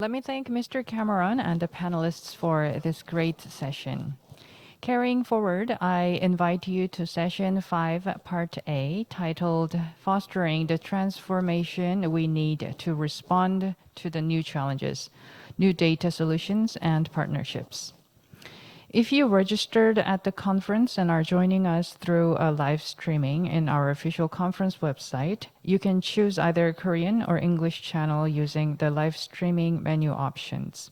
Let me thank Mr. Cameron and the panelists for this great session. Carrying forward, I invite you to session 5, part A, titled Fostering the Transformation We Need to Respond to the New Challenges, New Data Solutions and Partnerships. If you registered at the conference and are joining us through a live streaming in our official conference website, you can choose either Korean or English channel using the live streaming menu options.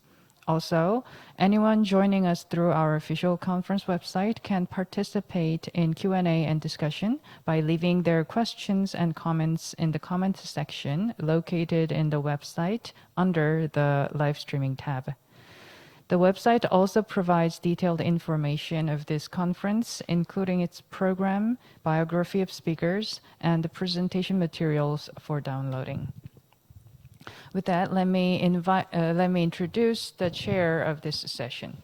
Also, anyone joining us through our official conference website can participate in Q&A and discussion by leaving their questions and comments in the comments section located in the website under the live streaming tab. The website also provides detailed information of this conference, including its program, biography of speakers, and the presentation materials for downloading. With that, let me introduce the chair of this session,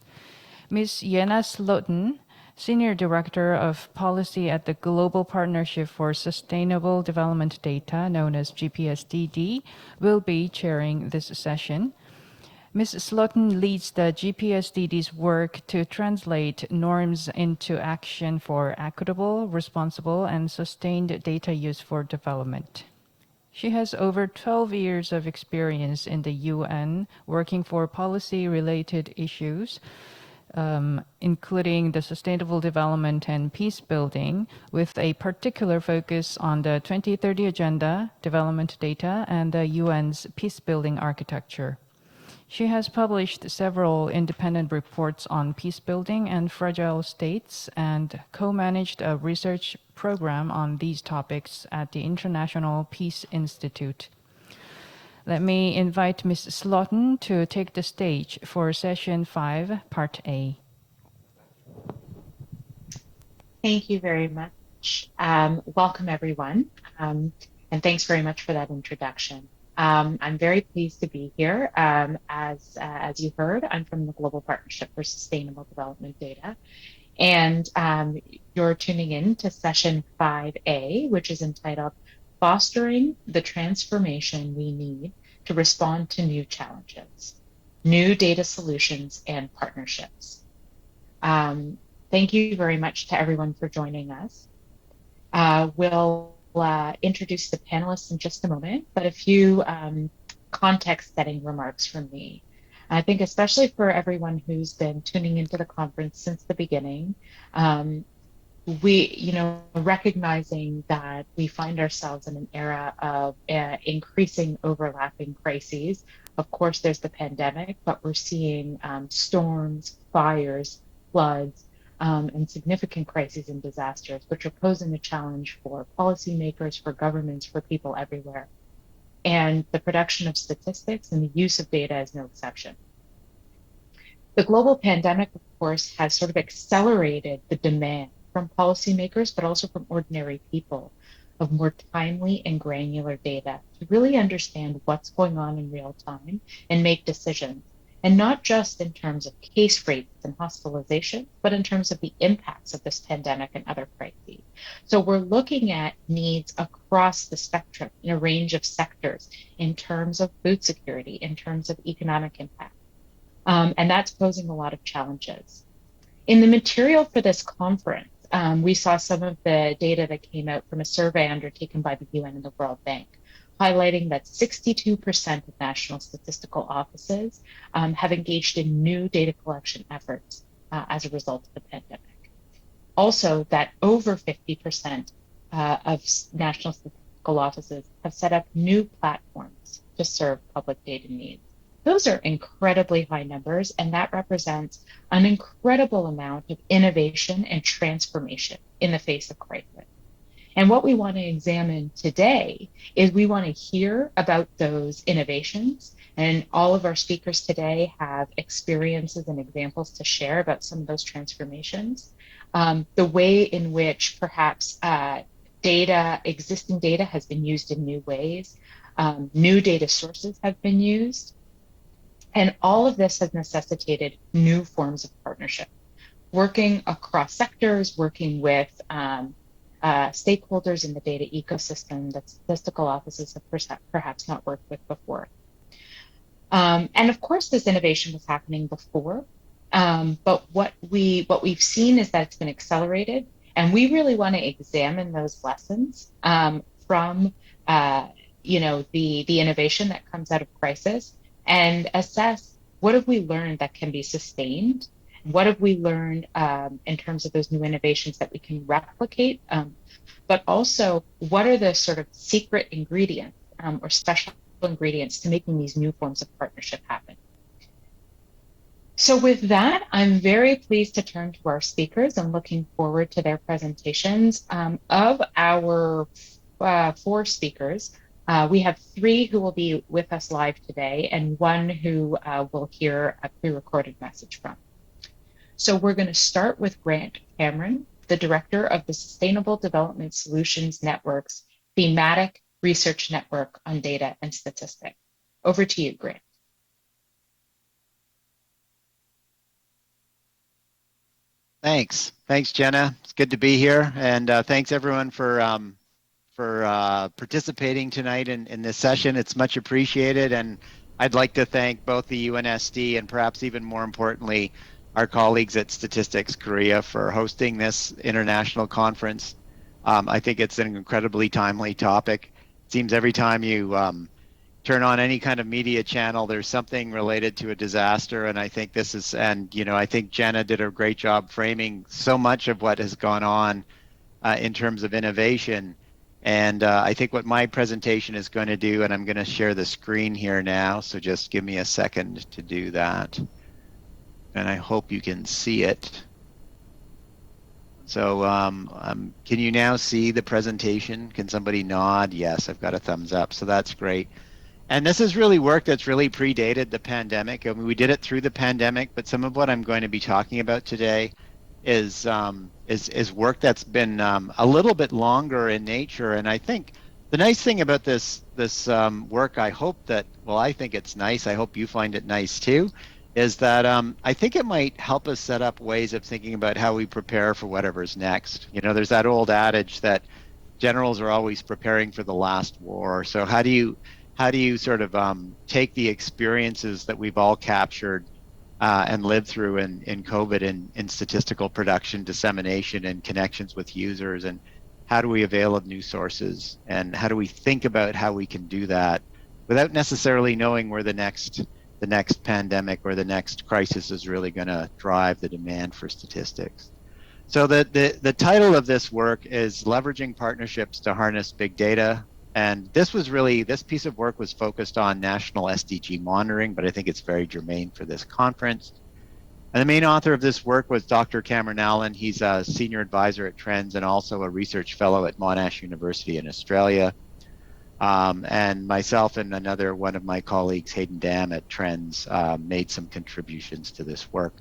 Ms. Jenna SLOTIN, Senior Director of Policy at the Global Partnership for Sustainable Development Data, known as GPSDD, will be chairing this session. Ms. SLOTIN leads the GPSDD's work to translate norms into action for equitable, responsible, and sustained data use for development. She has over 12 years of experience in the UN working for policy-related issues, including the sustainable development and peace building, with a particular focus on the 2030 Agenda, development data, and the UN's peace building architecture. She has published several independent reports on peace building and fragile states and co-managed a research program on these topics at the International Peace Institute. Let me invite Ms. SLOTIN to take the stage for session 5, part A. Thank you very much. Welcome, everyone, and thanks very much for that introduction. I'm very pleased to be here. As you heard, I'm from the Global Partnership for Sustainable Development Data, and you're tuning in to session 5A, which is entitled Fostering the Transformation We Need to Respond to New Challenges, New Data Solutions and Partnerships. Thank you very much to everyone for joining us. We'll introduce the panelists in just a moment, but a few context setting remarks from me. I think especially for everyone who's been tuning into the conference since the beginning, recognizing that we find ourselves in an era of increasing overlapping crises. Of course, there's the pandemic, but we're seeing storms, fires, floods, and significant crises and disasters, which are posing a challenge for policymakers, for governments, for people everywhere. And the production of statistics and the use of data is no exception. The global pandemic, of course, has sort of accelerated the demand from policymakers, but also from ordinary people, of more timely and granular data to really understand what's going on in real time and make decisions. And not just in terms of case rates and hospitalizations, but in terms of the impacts of this pandemic and other crises. So we're looking at needs across the spectrum in a range of sectors in terms of food security, in terms of economic impact. And that's posing a lot of challenges. In the material for this conference, we saw some of the data that came out from a survey undertaken by the UN and the World Bank, highlighting that 62% of national statistical offices have engaged in new data collection efforts as a result of the pandemic. Also, that over 50% of national statistical offices have set up new platforms to serve public data needs. Those are incredibly high numbers, and that represents an incredible amount of innovation and transformation in the face of crisis. And what we want to examine today is we want to hear about those innovations. And all of our speakers today have experiences and examples to share about some of those transformations. The way in which perhaps existing data has been used in new ways, new data sources have been used. And all of this has necessitated new forms of partnership, working across sectors, working with stakeholders in the data ecosystem that statistical offices have perhaps not worked with before. And of course, this innovation was happening before, but what we've seen is that it's been accelerated, and we really want to examine those lessons from the innovation that comes out of crisis and assess what have we learned that can be sustained. What have we learned in terms of those new innovations that we can replicate? But also, what are the sort of secret ingredients or special ingredients to making these new forms of partnership happen? So with that, I'm very pleased to turn to our speakers and looking forward to their presentations. Of our four speakers, we have three who will be with us live today and one who will hear a pre-recorded message from. So we're going to start with Grant Cameron, the director of the Sustainable Development Solutions Network's Thematic Research Network on Data and Statistics. Over to you, Grant. Thanks, Jenna. It's good to be here, and thanks everyone for participating tonight in this session. It's much appreciated, and I'd like to thank both the UNSD and perhaps even more importantly, our colleagues at Statistics Korea for hosting this international conference. I think it's an incredibly timely topic. It seems every time you turn on any kind of media channel, there's something related to a disaster. And I think this is, and I think Jenna did a great job framing so much of what has gone on in terms of innovation. And I think what my presentation is going to do, and I'm going to share the screen here now, so just give me a second to do that. And I hope you can see it. So can you now see the presentation? Can somebody nod? Yes, I've got a thumbs up, so that's great. And this is really work that's really predated the pandemic. I mean, we did it through the pandemic, but some of what I'm going to be talking about today is work that's been a little bit longer in nature. And I think the nice thing about this work, I think it's nice. I hope you find it nice too, is that I think it might help us set up ways of thinking about how we prepare for whatever's next. There's that old adage that generals are always preparing for the last war. So how do you sort of take the experiences that we've all captured and lived through in COVID in statistical production, dissemination, and connections with users, and how do we avail of new sources, and how do we think about how we can do that without necessarily knowing where the next pandemic or the next crisis is really going to drive the demand for statistics. So the title of this work is Leveraging Partnerships to Harness Big Data. And this piece of work was focused on national SDG monitoring, but I think it's very germane for this conference. And the main author of this work was Dr. Cameron Allen. He's a senior advisor at Trends and also a research fellow at Monash University in Australia. And myself and another one of my colleagues, Hayden Dam at Trends, made some contributions to this work.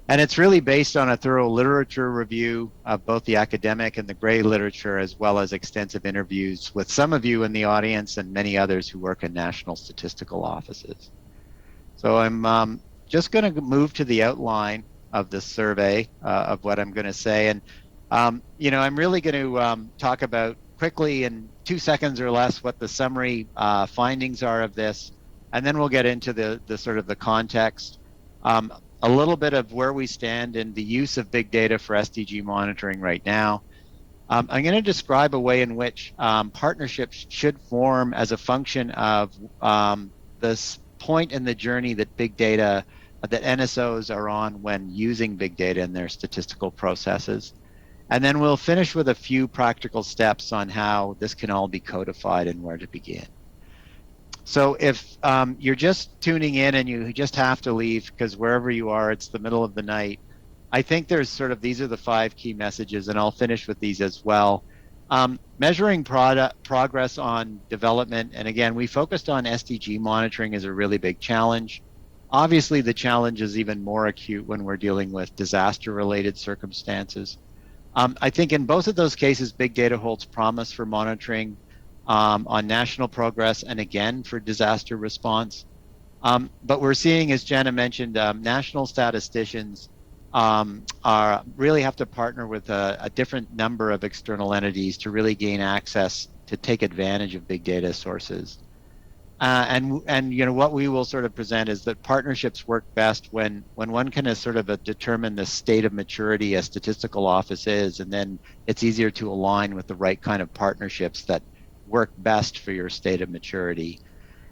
And it's really based on a thorough literature review of both the academic and the gray literature, as well as extensive interviews with some of you in the audience and many others who work in national statistical offices. So I'm just going to move to the outline of the survey of what I'm going to say. And, I'm really going to talk about quickly in 2 seconds or less what the summary findings are of this. And then we'll get into the sort of the context. A little bit of where we stand in the use of big data for SDG monitoring right now. I'm going to describe a way in which partnerships should form as a function of this point in the journey that big data, that NSOs are on when using big data in their statistical processes. And then we'll finish with a few practical steps on how this can all be codified and where to begin. So if you're just tuning in and you just have to leave because wherever you are, it's the middle of the night, I think these are the 5 key messages, and I'll finish with these as well. Measuring progress on development, and again, we focused on SDG monitoring as a really big challenge. Obviously, the challenge is even more acute when we're dealing with disaster-related circumstances. I think in both of those cases, big data holds promise for monitoring on national progress and again for disaster response. But we're seeing, as Jenna mentioned, national statisticians really have to partner with a different number of external entities to really gain access to take advantage of big data sources. And you know, what we will sort of present is that partnerships work best when one can sort of determine the state of maturity a statistical office is, and then it's easier to align with the right kind of partnerships that work best for your state of maturity.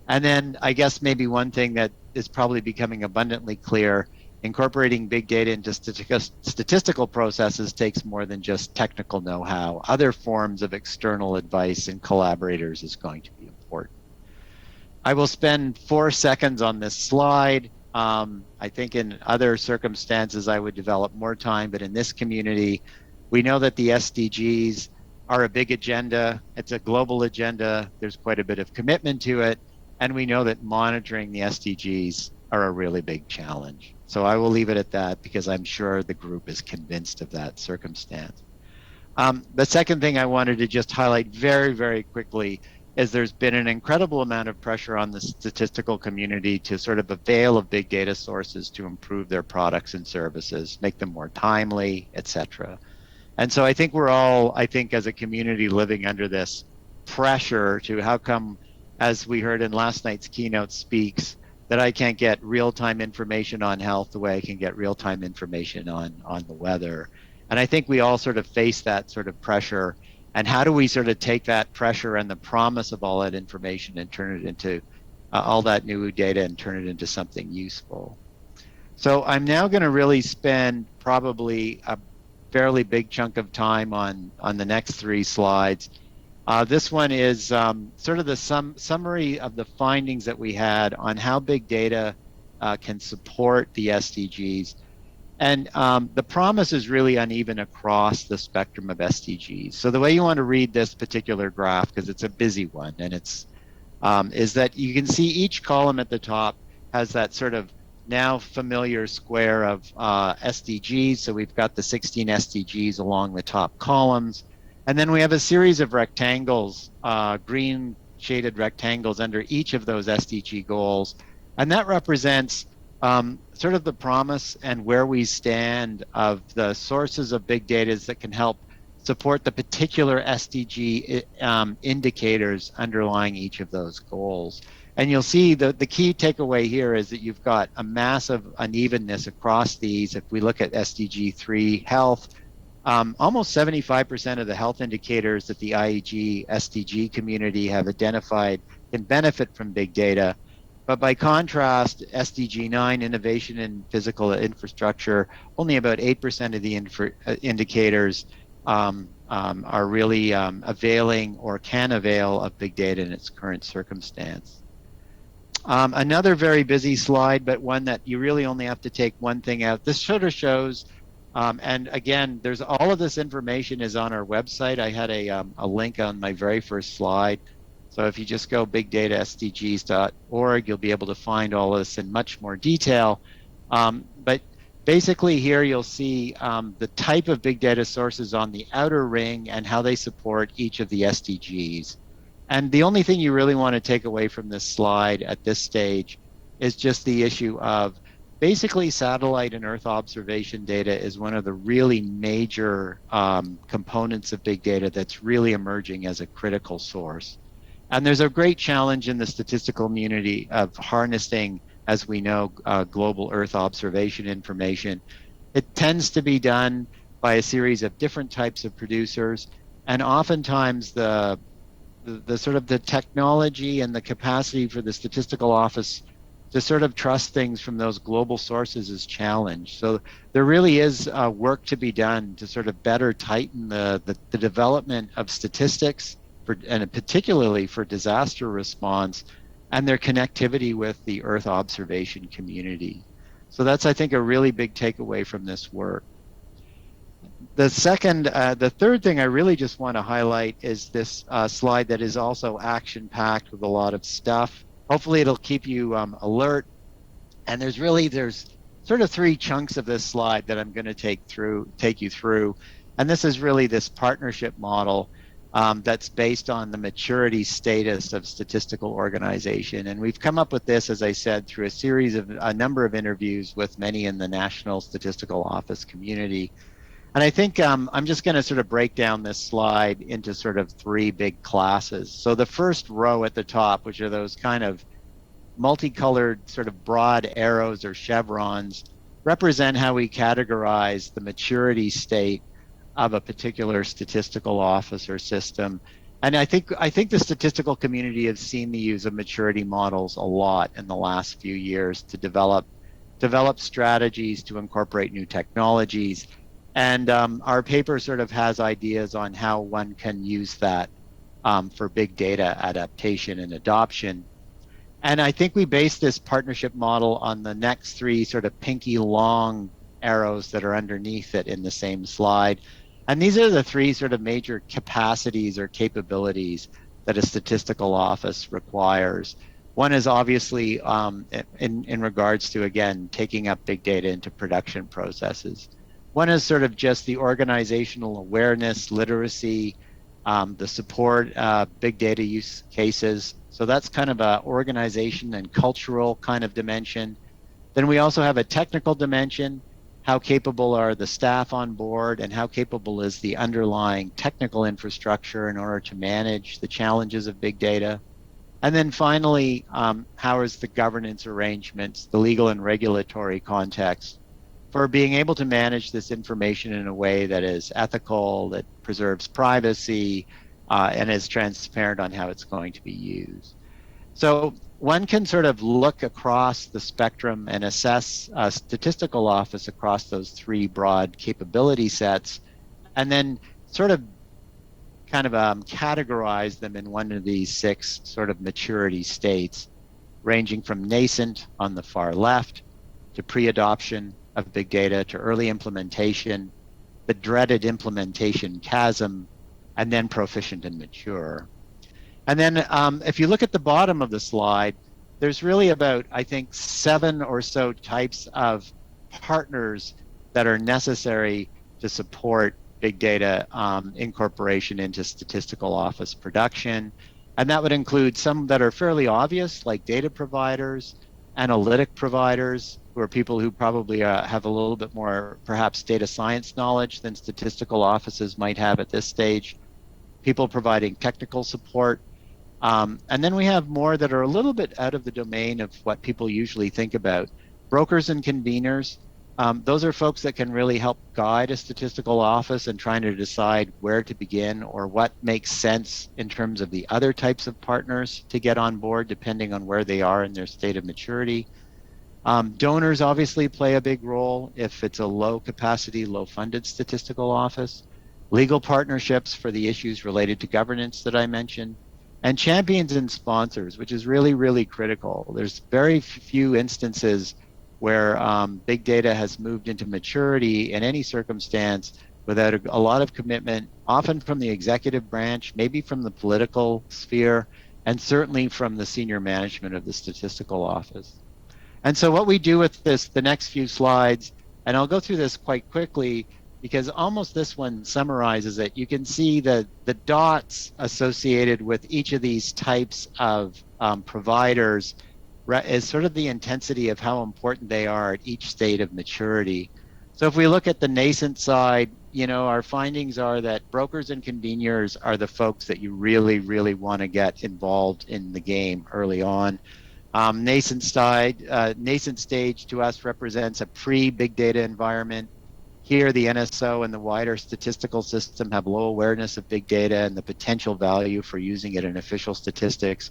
And then I guess maybe one thing that is probably becoming abundantly clear, incorporating big data into statistical processes takes more than just technical know-how. Other forms of external advice and collaborators is going to be important. I will spend 4 seconds on this slide. I think in other circumstances I would develop more time, but in this community, we know that the SDGs are a big agenda. It's a global agenda. There's quite a bit of commitment to it. And we know that monitoring the SDGs are a really big challenge. So I will leave it at that because I'm sure the group is convinced of that circumstance. The second thing I wanted to just highlight very, very quickly is there's been an incredible amount of pressure on the statistical community to sort of avail of big data sources to improve their products and services, make them more timely, etc. And so I think we're all, I think as a community, living under this pressure to how come, as we heard in last night's keynote speaks, that I can't get real-time information on health the way I can get real-time information on the weather. And I think we all sort of face that sort of pressure. And how do we sort of take that pressure and the promise of all that information and turn it into all that new data and turn it into something useful? So I'm now going to really spend probably a fairly big chunk of time on the next 3 slides. This one is sort of the summary of the findings that we had on how big data can support the SDGs. And the promise is really uneven across the spectrum of SDGs. So the way you want to read this particular graph, because it's a busy one, and it's is that you can see each column at the top has that sort of now familiar square of SDGs. So we've got the 16 SDGs along the top columns. And then we have a series of rectangles, green shaded rectangles under each of those SDG goals. And that represents sort of the promise and where we stand of the sources of big data that can help support the particular SDG indicators underlying each of those goals. And you'll see the key takeaway here is that you've got a massive unevenness across these. If we look at SDG 3 health, almost 75% of the health indicators that the IEG SDG community have identified can benefit from big data. But by contrast, SDG 9, innovation in physical infrastructure, only about 8% of the indicators are really availing or can avail of big data in its current circumstance. Another very busy slide, but one that you really only have to take one thing out. This sort of shows, and again, there's all of this information is on our website. I had a link on my very first slide. So if you just go bigdatasdgs.org, you'll be able to find all this in much more detail. But basically here you'll see the type of big data sources on the outer ring and how they support each of the SDGs. And the only thing you really want to take away from this slide at this stage is just the issue of basically satellite and Earth observation data is one of the really major components of big data that's really emerging as a critical source. And there's a great challenge in the statistical community of harnessing, as we know, global Earth observation information. It tends to be done by a series of different types of producers, and oftentimes the sort of the technology and the capacity for the statistical office to sort of trust things from those global sources is challenged. So there really is work to be done to sort of better tighten the development of statistics, and particularly for disaster response, and their connectivity with the Earth observation community. So that's, I think, a really big takeaway from this work. The third thing I really just want to highlight is this slide that is also action-packed with a lot of stuff. Hopefully it'll keep you alert. And there's sort of 3 chunks of this slide that I'm going to take you through. And this is really this partnership model that's based on the maturity status of statistical organization. And we've come up with this, as I said, through a number of interviews with many in the National Statistical Office community. And I think I'm just going to sort of break down this slide into sort of three big classes. So the first row at the top, which are those kind of multicolored sort of broad arrows or chevrons, represent how we categorize the maturity state of a particular statistical office or system. And I think the statistical community has seen the use of maturity models a lot in the last few years to develop strategies to incorporate new technologies. And our paper sort of has ideas on how one can use that for big data adaptation and adoption. And I think we base this partnership model on the next three sort of pinky long arrows that are underneath it in the same slide. And these are the three sort of major capacities or capabilities that a statistical office requires. One is obviously in regards to, again, taking up big data into production processes. One is sort of just the organizational awareness, literacy, the support, big data use cases. So that's kind of a organization and cultural kind of dimension. Then we also have a technical dimension. How capable are the staff on board, and how capable is the underlying technical infrastructure in order to manage the challenges of big data? And then finally, how is the governance arrangements, the legal and regulatory context for being able to manage this information in a way that is ethical, that preserves privacy, and is transparent on how it's going to be used. So one can sort of look across the spectrum and assess a statistical office across those three broad capability sets, and then sort of kind of categorize them in one of these six sort of maturity states, ranging from nascent on the far left to pre-adoption of big data to early implementation, the dreaded implementation chasm, and then proficient and mature. And then if you look at the bottom of the slide, there's really about, I think, 7 or so types of partners that are necessary to support big data incorporation into statistical office production. And that would include some that are fairly obvious, like data providers, analytic providers, who are people who probably have a little bit more perhaps data science knowledge than statistical offices might have at this stage, people providing technical support. And then we have more that are a little bit out of the domain of what people usually think about. Brokers and conveners, those are folks that can really help guide a statistical office in trying to decide where to begin or what makes sense in terms of the other types of partners to get on board, depending on where they are in their state of maturity. Donors obviously play a big role if it's a low capacity, low funded statistical office. Legal partnerships for the issues related to governance that I mentioned. And champions and sponsors, which is really, really critical. There's very few instances where big data has moved into maturity in any circumstance without a lot of commitment, often from the executive branch, maybe from the political sphere, and certainly from the senior management of the statistical office. And so what we do with this, the next few slides, and I'll go through this quite quickly because almost this one summarizes it. You can see the dots associated with each of these types of providers is sort of the intensity of how important they are at each state of maturity. So if we look at the nascent side, you know, our findings are that brokers and conveners are the folks that you really, really want to get involved in the game early on. Nascent stage to us represents a pre-big data environment. Here, the NSO and the wider statistical system have low awareness of big data and the potential value for using it in official statistics.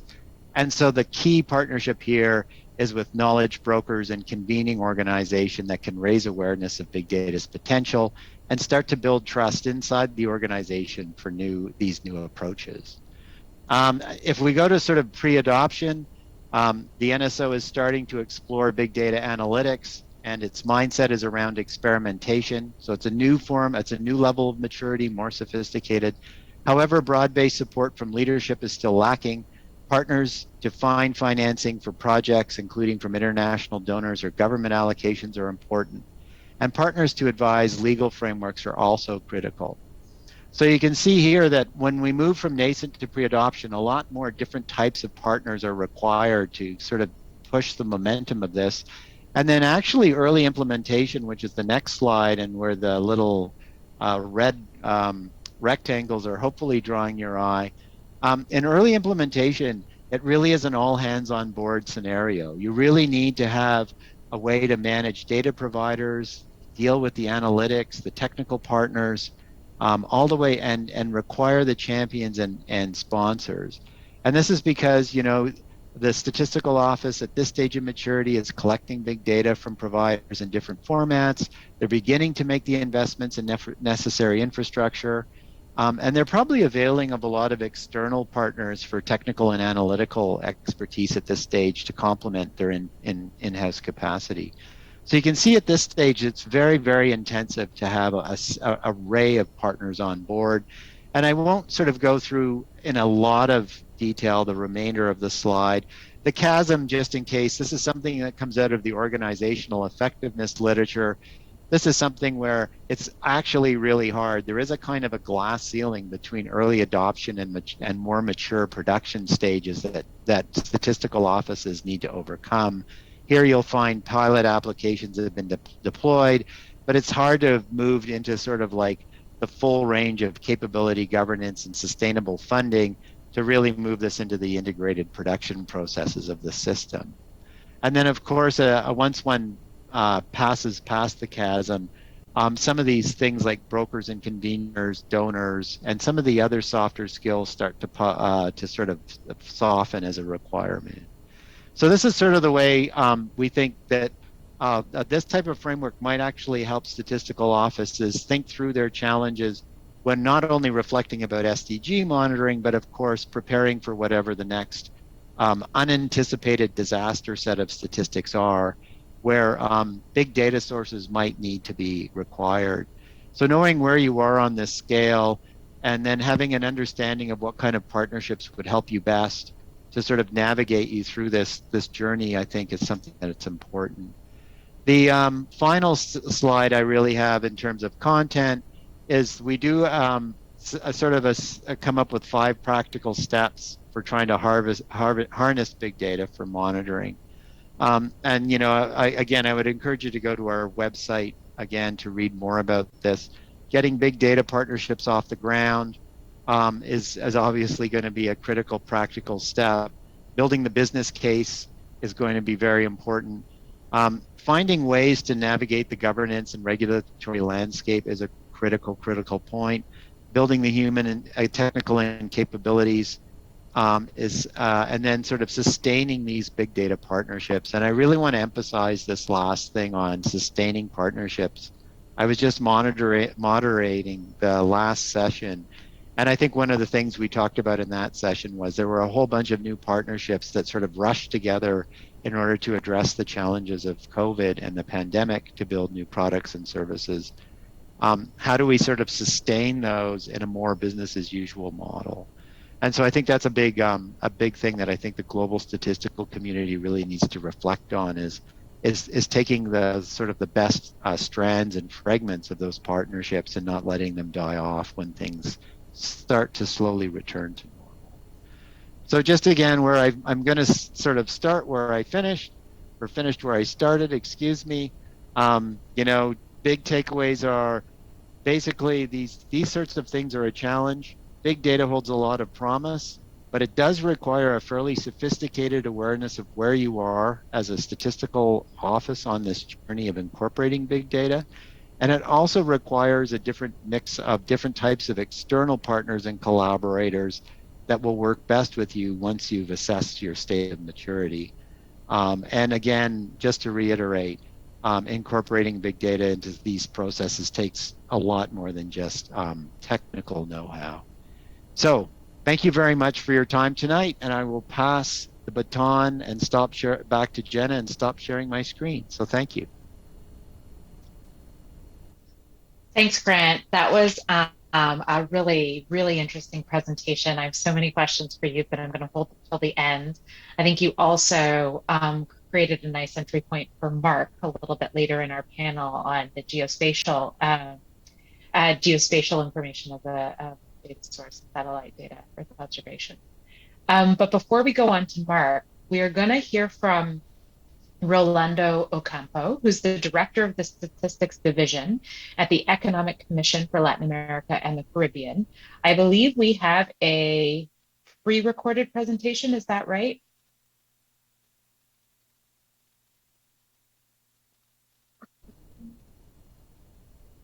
And so the key partnership here is with knowledge brokers and convening organization that can raise awareness of big data's potential and start to build trust inside the organization for these new approaches. If we go to sort of pre-adoption, the NSO is starting to explore big data analytics, and its mindset is around experimentation. So it's a new form, it's a new level of maturity, more sophisticated. However, broad-based support from leadership is still lacking. Partners to find financing for projects, including from international donors or government allocations, are important. And partners to advise legal frameworks are also critical. So you can see here that when we move from nascent to pre-adoption, a lot more different types of partners are required to sort of push the momentum of this. And then actually early implementation, which is the next slide and where the little red rectangles are hopefully drawing your eye. In early implementation, it really is an all hands on board scenario. You really need to have a way to manage data providers, deal with the analytics, the technical partners, all the way and require the champions and sponsors. And this is because, you know, the statistical office at this stage of maturity is collecting big data from providers in different formats. They're beginning to make the investments in necessary infrastructure. And they're probably availing of a lot of external partners for technical and analytical expertise at this stage to complement their in-house capacity. So you can see at this stage, it's very, very intensive to have a array of partners on board. And I won't sort of go through in a lot of detail the remainder of the slide. The chasm, just in case, this is something that comes out of the organizational effectiveness literature. This is something where it's actually really hard. There is a kind of a glass ceiling between early adoption and more mature production stages that statistical offices need to overcome. Here you'll find pilot applications that have been deployed, but it's hard to have moved into sort of like the full range of capability governance and sustainable funding to really move this into the integrated production processes of the system. And then, of course, once one passes past the chasm, some of these things like brokers and conveners, donors, and some of the other softer skills start to sort of soften as a requirement. So this is sort of the way we think that this type of framework might actually help statistical offices think through their challenges when not only reflecting about SDG monitoring, but of course preparing for whatever the next unanticipated disaster set of statistics are, where big data sources might need to be required. So knowing where you are on this scale and then having an understanding of what kind of partnerships would help you best to sort of navigate you through this journey, I think is something that it's important. The final slide I really have in terms of content is we do come up with 5 practical steps for trying to harness big data for monitoring. And, you know, I would encourage you to go to our website again to read more about this. Getting big data partnerships off the ground is obviously going to be a critical practical step. Building the business case is going to be very important. Finding ways to navigate the governance and regulatory landscape is a critical point. Building the human and technical and capabilities and then sort of sustaining these big data partnerships. And I really want to emphasize this last thing on sustaining partnerships. I was just moderating the last session. And I think one of the things we talked about in that session was there were a whole bunch of new partnerships that sort of rushed together in order to address the challenges of COVID and the pandemic to build new products and services. How do we sort of sustain those in a more business as usual model? And so I think that's a big thing that I think the global statistical community really needs to reflect on is taking the sort of the best strands and fragments of those partnerships and not letting them die off when things start to slowly return to normal. So just again, where I'm going to sort of start where I finished, or finished where I started, excuse me. You know, big takeaways are basically these sorts of things are a challenge. Big data holds a lot of promise, but it does require a fairly sophisticated awareness of where you are as a statistical office on this journey of incorporating big data. And it also requires a different mix of different types of external partners and collaborators that will work best with you once you've assessed your state of maturity. And again, just to reiterate, incorporating big data into these processes takes a lot more than just technical know-how. So thank you very much for your time tonight, and I will pass the baton and back to Jenna and stop sharing my screen. So thank you. Thanks, Grant. That was a really, really interesting presentation. I have so many questions for you, but I'm going to hold until the end. I think you also created a nice entry point for Mark a little bit later in our panel on the geospatial information of the data source, satellite data, Earth observation. But before we go on to Mark, we are going to hear from Rolando OCAMPO, who's the director of the Statistics Division at the Economic Commission for Latin America and the Caribbean. I believe we have a pre-recorded presentation. Is that right?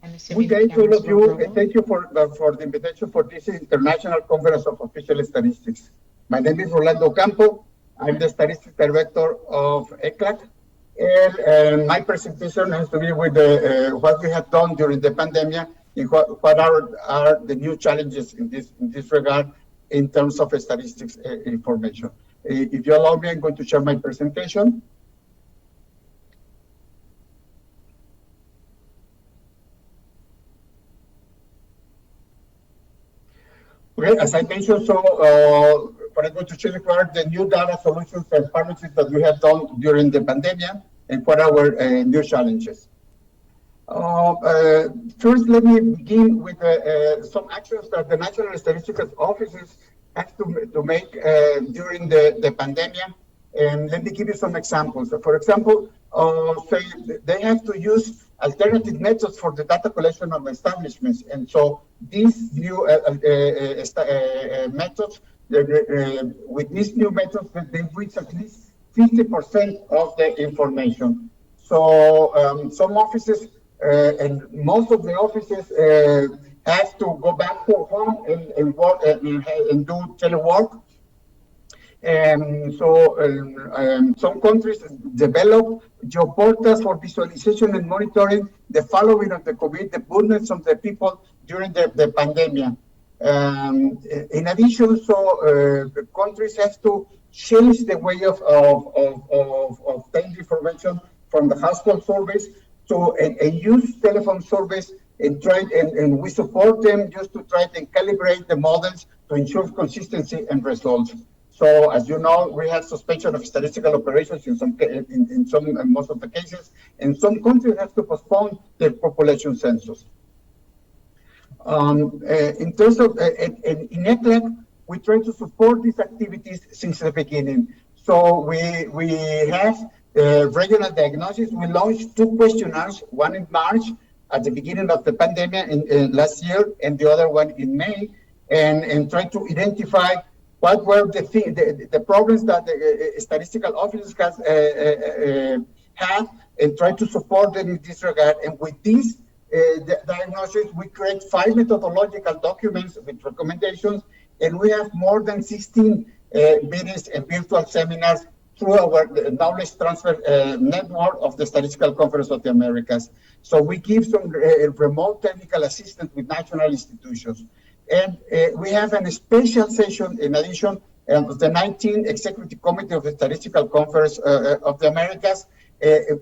I'm assuming Good day to all of you. rolling. Thank you for the invitation for this International Conference of Official Statistics. My name is Rolando OCAMPO. I'm the Statistics Director of ECLAC. And my presentation has to be with what we have done during the pandemic and what are the new challenges in this regard in terms of statistics information. If you allow me, I'm going to share my presentation. Okay, as I mentioned, what I'm going to share are the new data solutions and partnerships that we have done during the pandemic and what are our new challenges. First, let me begin with some actions that the National Statistical Offices have to make during the pandemic. And let me give you some examples. So for example, say they have to use alternative methods for the data collection of establishments. And so these new methods, with these new methods, they reach at least 50% of the information. So some offices and most of the offices have to go back to home and work and do telework. Some countries develop geoportals for visualization and monitoring the following of the COVID, the movements of the people during the pandemic. In addition, the countries have to change the way of taking information from the household surveys and use telephone surveys and we support them just to try and calibrate the models to ensure consistency and results. So, as you know, we have suspension of statistical operations in most of the cases, and some countries have to postpone their population census. In terms of in ECLAC, we try to support these activities since the beginning. So we have regional diagnosis. We launched 2 questionnaires, one in March at the beginning of the pandemic in last year, and the other one in May, and try to identify what were the problems that the statistical offices had, and try to support them in this regard. And with this diagnosis, we create 5 methodological documents with recommendations, and we have more than 16 meetings and virtual seminars through our knowledge transfer network of the Statistical Conference of the Americas. So we give some remote technical assistance with national institutions. And we have a special session in addition of the 19th Executive Committee of the Statistical Conference of the Americas,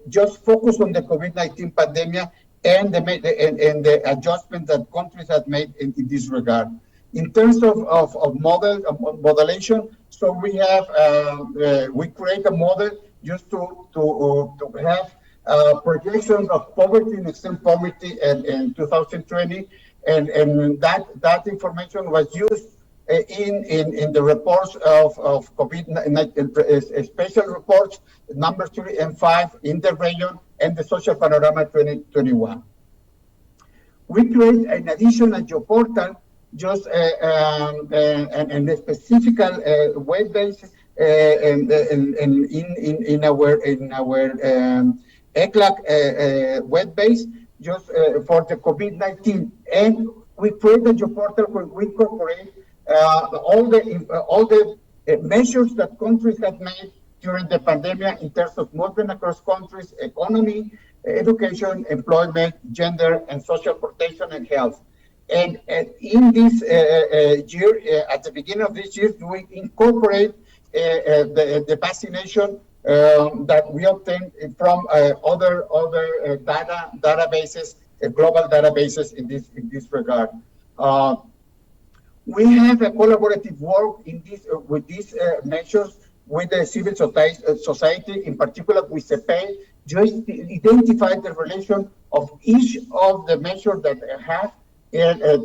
just focused on the COVID-19 pandemic and the adjustment that countries have made in this regard. In terms of modelation, so we have we create a model just to have projections of poverty and extreme poverty in 2020. And that information was used in the reports of COVID-19, special reports, number 3 and 5 in the region, and the Social Panorama 2021. We create an additional geoportal, just and a specific web base in our ECLAC web base, just for the COVID-19, and we create a geoportal where we incorporate all the measures that countries have made during the pandemic in terms of movement across countries, economy, education, employment, gender, and social protection and health. And in this year, at the beginning of this year, we incorporate the vaccination that we obtained from other databases, global databases in this regard. We have a collaborative work in this with these measures with the civil society, in particular with CEPEI, just identify the relation of each of the measures that have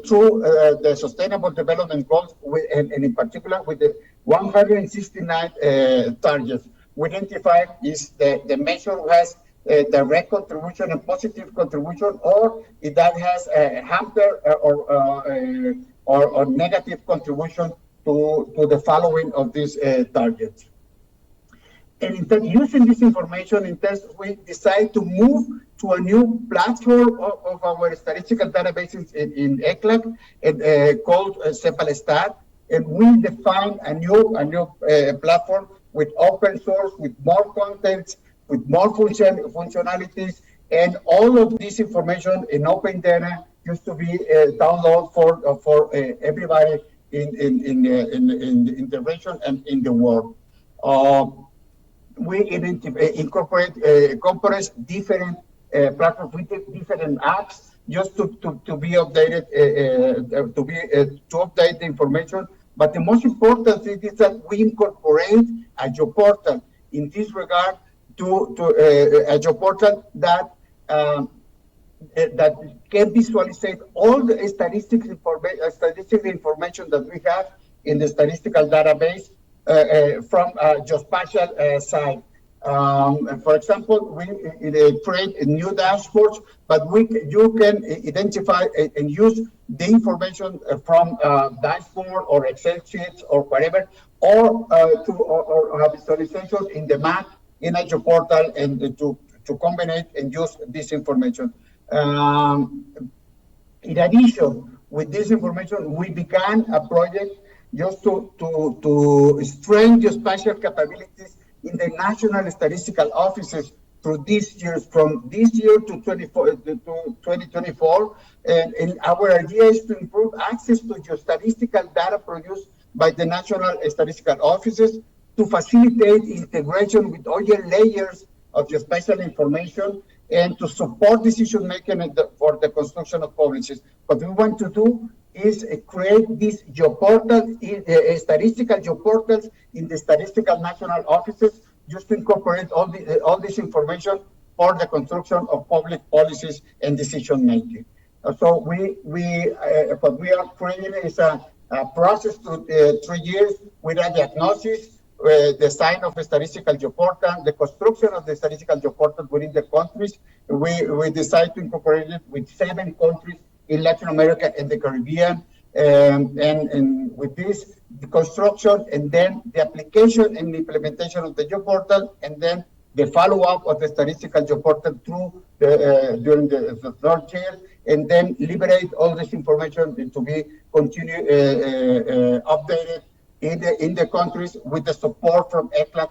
through the Sustainable Development Goals, and in particular with the 169 targets. we identify is the measure has a direct contribution and positive contribution, or if that has a hamper or negative contribution to the following of these targets. And in fact, using this information, in terms, we decide to move to a new platform of our statistical databases in ECLAC called CEPALSTAT. And we define a new platform with open source, with more contents, with more functionalities, and all of this information in open data used to be downloaded for everybody in the region and in the world. We incorporate components, different platforms with different apps, just to be updated, to update the information. But the most important thing is that we incorporate a job portal in this regard to a job portal that that can visualize all the statistical information that we have in the statistical database from geospatial side. For example, we create new dashboards, but you can identify and use the information from dashboard or Excel sheets or whatever, or visualizations in the map in a job portal, and to combine it and use this information. In addition, with this information, we began a project just to strengthen the spatial capabilities in the national statistical offices through these years, from this year to 2024. And our idea is to improve access to geostatistical data produced by the national statistical offices, to facilitate integration with all the layers of geospatial information, and to support decision making for the construction of policies. What we want to do is create these geoportals, statistical geoportals in the statistical national offices, just to incorporate all this information for the construction of public policies and decision making. So what we are creating is a process to 3 years with a diagnosis, design of a statistical geoportal, the construction of the statistical geoportal within the countries. We decide to incorporate it with 7 countries in Latin America and the Caribbean, and with this, the construction, and then the application and implementation of the geoportal, and then the follow-up of the statistical geoportal through during the 3rd year, and then liberate all this information to be updated in the countries with the support from ECLAC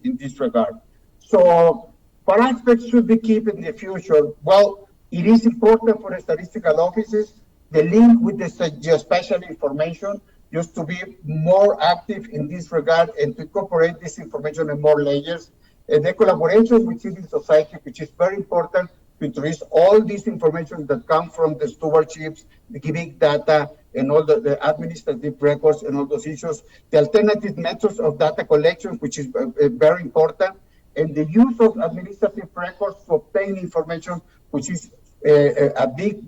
in this regard. So, what aspects should we keep in the future? Well, it is important for the statistical offices, the link with the geospatial information, just to be more active in this regard and to incorporate this information in more layers. And the collaboration with civil society, which is very important to introduce all this information that come from the stewardships, the big data, and all the administrative records and all those issues, the alternative methods of data collection, which is very important, and the use of administrative records to obtain information, which is a big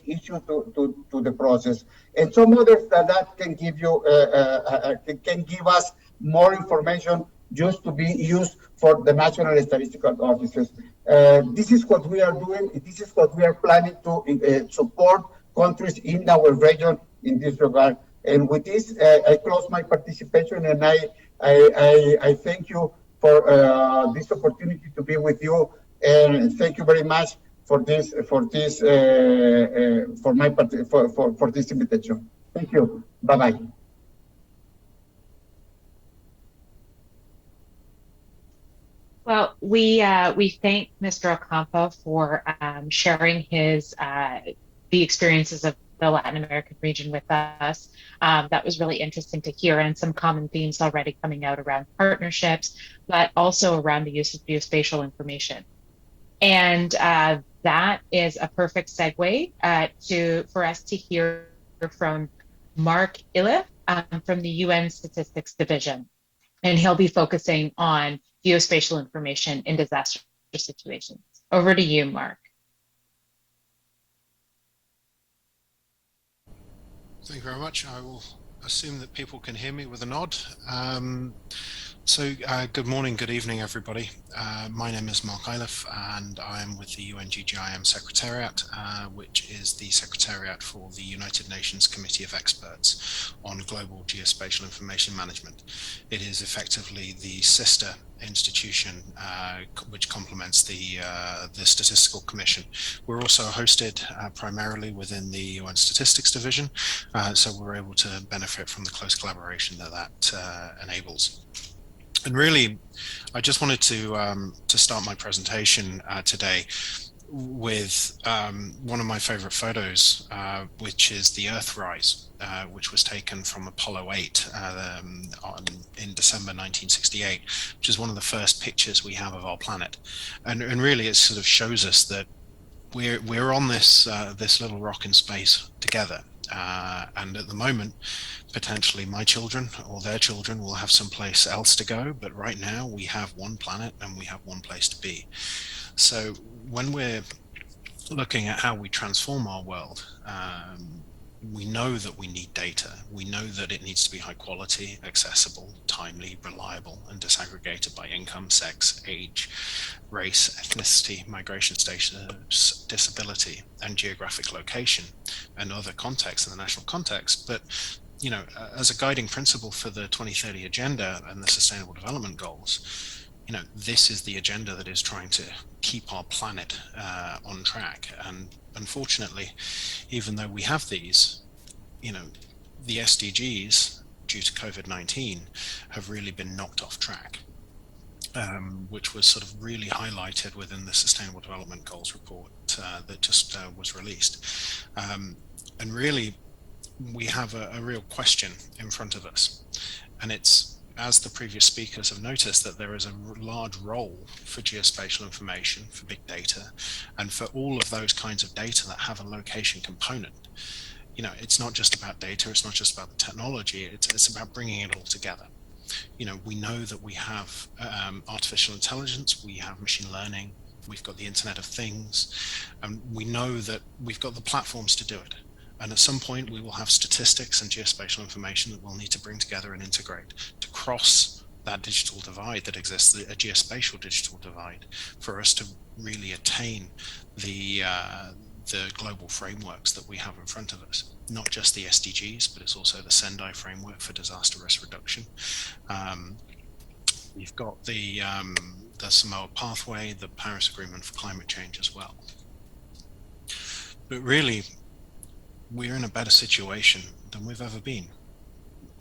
issue to the process. And some others that can give you can give us more information just to be used for the national statistical offices. This is what we are doing. This is what we are planning to support countries in our region in this regard. And with this, I close my participation, and I thank you for this opportunity to be with you, and thank you very much for this invitation. Thank you. Bye bye. Well, we thank Mr. Ocampo for sharing the experiences of the Latin American region with us. That was really interesting to hear, and some common themes already coming out around partnerships, but also around the use of geospatial information. And that is a perfect segue for us to hear from Mark LLIFFE from the UN Statistics Division. And he'll be focusing on geospatial information in disaster situations. Over to you, Mark. Thank you very much. I will assume that people can hear me with a nod. So good morning, good evening, everybody. My name is Mark LLIFFE, and I am with the UNGGIM Secretariat, which is the Secretariat for the United Nations Committee of Experts on Global Geospatial Information Management. It is effectively the sister institution which complements the Statistical Commission. We're also hosted primarily within the UN Statistics Division, so we're able to benefit from the close collaboration that enables. And really, I just wanted to start my presentation today with one of my favorite photos, which is the Earthrise, which was taken from Apollo 8 in December 1968, which is one of the first pictures we have of our planet. And really, it sort of shows us that we're on this little rock in space together. And at the moment, potentially my children or their children will have someplace else to go, but right now we have one planet and we have one place to be. So when we're looking at how we transform our world, we know that we need data. We know that it needs to be high quality, accessible, timely, reliable, and disaggregated by income, sex, age, race, ethnicity, migration status, disability, and geographic location, and other contexts in the national context. But you know, as a guiding principle for the 2030 Agenda and the Sustainable Development Goals, you know, this is the agenda that is trying to keep our planet on track. And unfortunately, even though we have these, you know, the SDGs, due to COVID-19, have really been knocked off track, which was sort of really highlighted within the Sustainable Development Goals report that just was released. And really, we have a real question in front of us. And it's, as the previous speakers have noticed, that there is a large role for geospatial information, for big data, and for all of those kinds of data that have a location component. You know, it's not just about data, it's not just about the technology, it's about bringing it all together. You know, we know that we have artificial intelligence, we have machine learning, we've got the Internet of Things, and we know that we've got the platforms to do it. And at some point, we will have statistics and geospatial information that we'll need to bring together and integrate to cross that digital divide that exists, a geospatial digital divide, for us to really attain the global frameworks that we have in front of us. Not just the SDGs, but it's also the Sendai framework for disaster risk reduction. We've got the Samoa pathway, the Paris Agreement for climate change as well. But really, we're in a better situation than we've ever been.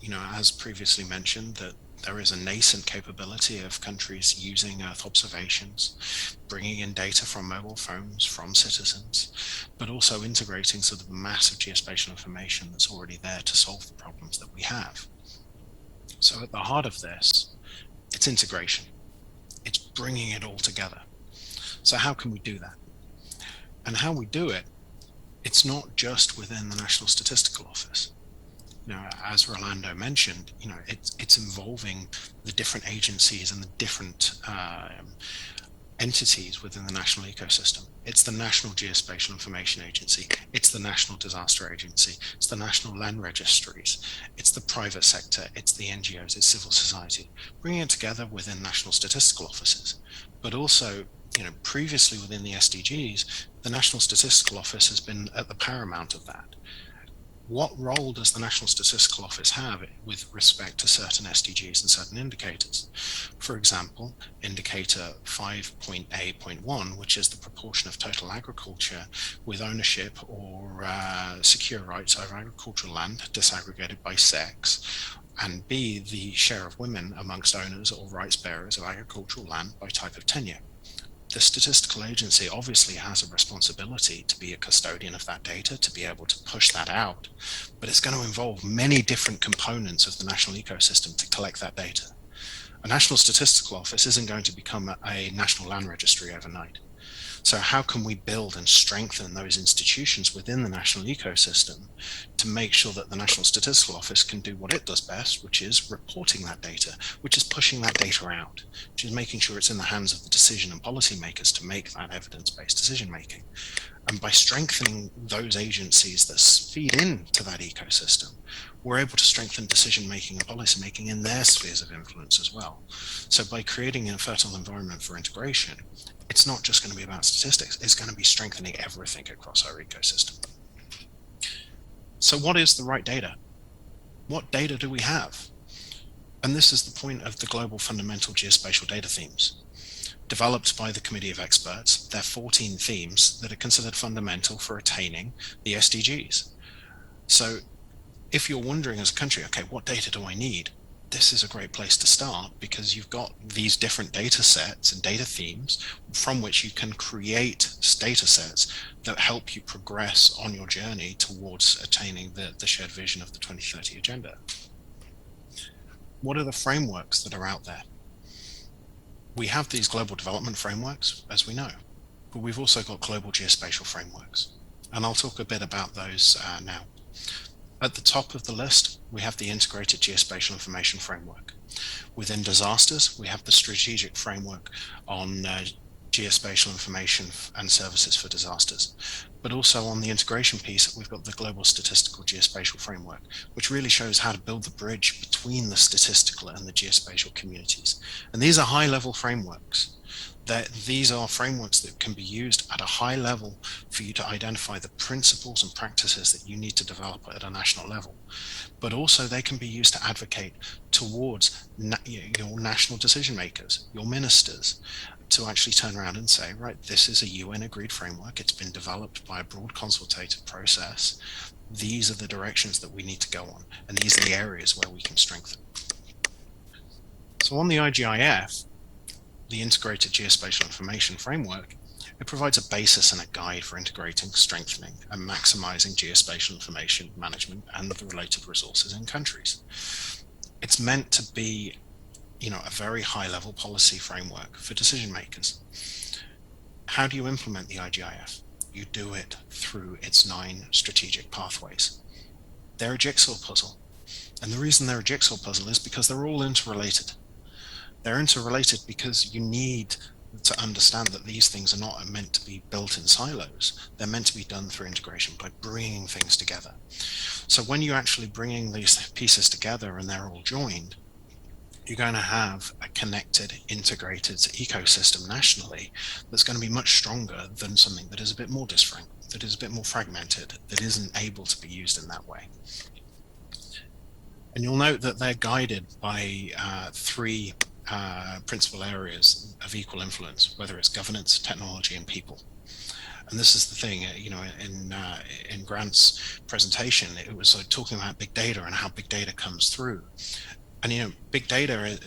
You know, as previously mentioned, that there is a nascent capability of countries using Earth observations, bringing in data from mobile phones, from citizens, but also integrating sort of the massive geospatial information that's already there to solve the problems that we have. So at the heart of this, it's integration. It's bringing it all together. So how can we do that? And how we do it, it's not just within the National Statistical Office. You know, as Rolando mentioned, you know, it's involving the different agencies and the different entities within the national ecosystem. It's the National Geospatial Information Agency, it's the National Disaster Agency, it's the National Land Registries, it's the private sector, it's the NGOs, it's civil society, bringing it together within national statistical offices. But also, you know, previously within the SDGs, the National Statistical Office has been at the paramount of that. What role does the National Statistical Office have with respect to certain SDGs and certain indicators? For example, indicator 5.A.1, which is the proportion of total agriculture with ownership or secure rights over agricultural land disaggregated by sex, and B, the share of women amongst owners or rights bearers of agricultural land by type of tenure. The statistical agency obviously has a responsibility to be a custodian of that data, to be able to push that out, but it's going to involve many different components of the national ecosystem to collect that data. A National Statistical Office isn't going to become a national land registry overnight. So how can we build and strengthen those institutions within the national ecosystem to make sure that the National Statistical Office can do what it does best, which is reporting that data, which is pushing that data out, which is making sure it's in the hands of the decision and policymakers to make that evidence-based decision making. And by strengthening those agencies that feed into that ecosystem, we're able to strengthen decision making and policy making in their spheres of influence as well. So by creating a fertile environment for integration, it's not just going to be about statistics, it's going to be strengthening everything across our ecosystem. So what is the right data? What data do we have? And this is the point of the global fundamental geospatial data themes. Developed by the Committee of Experts, there are 14 themes that are considered fundamental for attaining the SDGs. So if you're wondering as a country, okay, what data do I need? This is a great place to start, because you've got these different data sets and data themes from which you can create data sets that help you progress on your journey towards attaining the shared vision of the 2030 agenda. What are the frameworks that are out there? We have these global development frameworks, as we know, but we've also got global geospatial frameworks. And I'll talk a bit about those now. At the top of the list, we have the Integrated Geospatial Information Framework. Within disasters, we have the Strategic Framework on Geospatial Information and Services for Disasters. But also on the integration piece, we've got the Global Statistical Geospatial Framework, which really shows how to build the bridge between the statistical and the geospatial communities. And these are high-level frameworks. These are frameworks that can be used at a high level for you to identify the principles and practices that you need to develop at a national level. But also they can be used to advocate towards your national decision makers, your ministers, to actually turn around and say, right, this is a UN agreed framework. It's been developed by a broad consultative process. These are the directions that we need to go on, and these are the areas where we can strengthen. So on the IGIF, the Integrated Geospatial Information Framework, it provides a basis and a guide for integrating, strengthening, and maximizing geospatial information management and the related resources in countries. It's meant to be, a very high-level policy framework for decision makers. How do you implement the IGIF? You do it through its 9 strategic pathways. They're a jigsaw puzzle. And the reason they're a jigsaw puzzle is because they're all interrelated. They're interrelated because you need to understand that these things are not meant to be built in silos. They're meant to be done through integration, by bringing things together. So when you're actually bringing these pieces together and they're all joined, you're going to have a connected, integrated ecosystem nationally that's going to be much stronger than something that is a bit more disfranked, that is a bit more fragmented, that isn't able to be used in that way. And you'll note that they're guided by 3 principal areas of equal influence, whether it's governance, technology, and people. And this is the thing, in Grant's presentation, it was talking about big data and how big data comes through. And big data,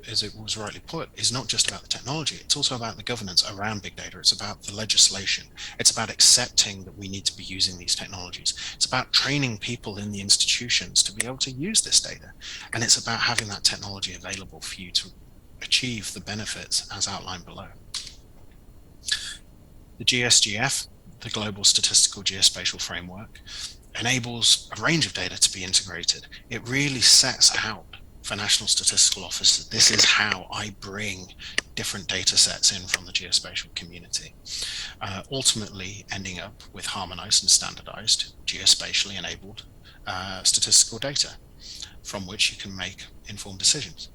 as it was rightly put, is not just about the technology, it's also about the governance around big data. It's about the legislation. It's about accepting that we need to be using these technologies. It's about training people in the institutions to be able to use this data. And it's about having that technology available for you to achieve the benefits as outlined below. The GSGF, the Global Statistical Geospatial Framework, enables a range of data to be integrated. It really sets out for National Statistical Office, this is how I bring different data sets in from the geospatial community, ultimately ending up with harmonized and standardized, geospatially enabled statistical data from which you can make informed decisions.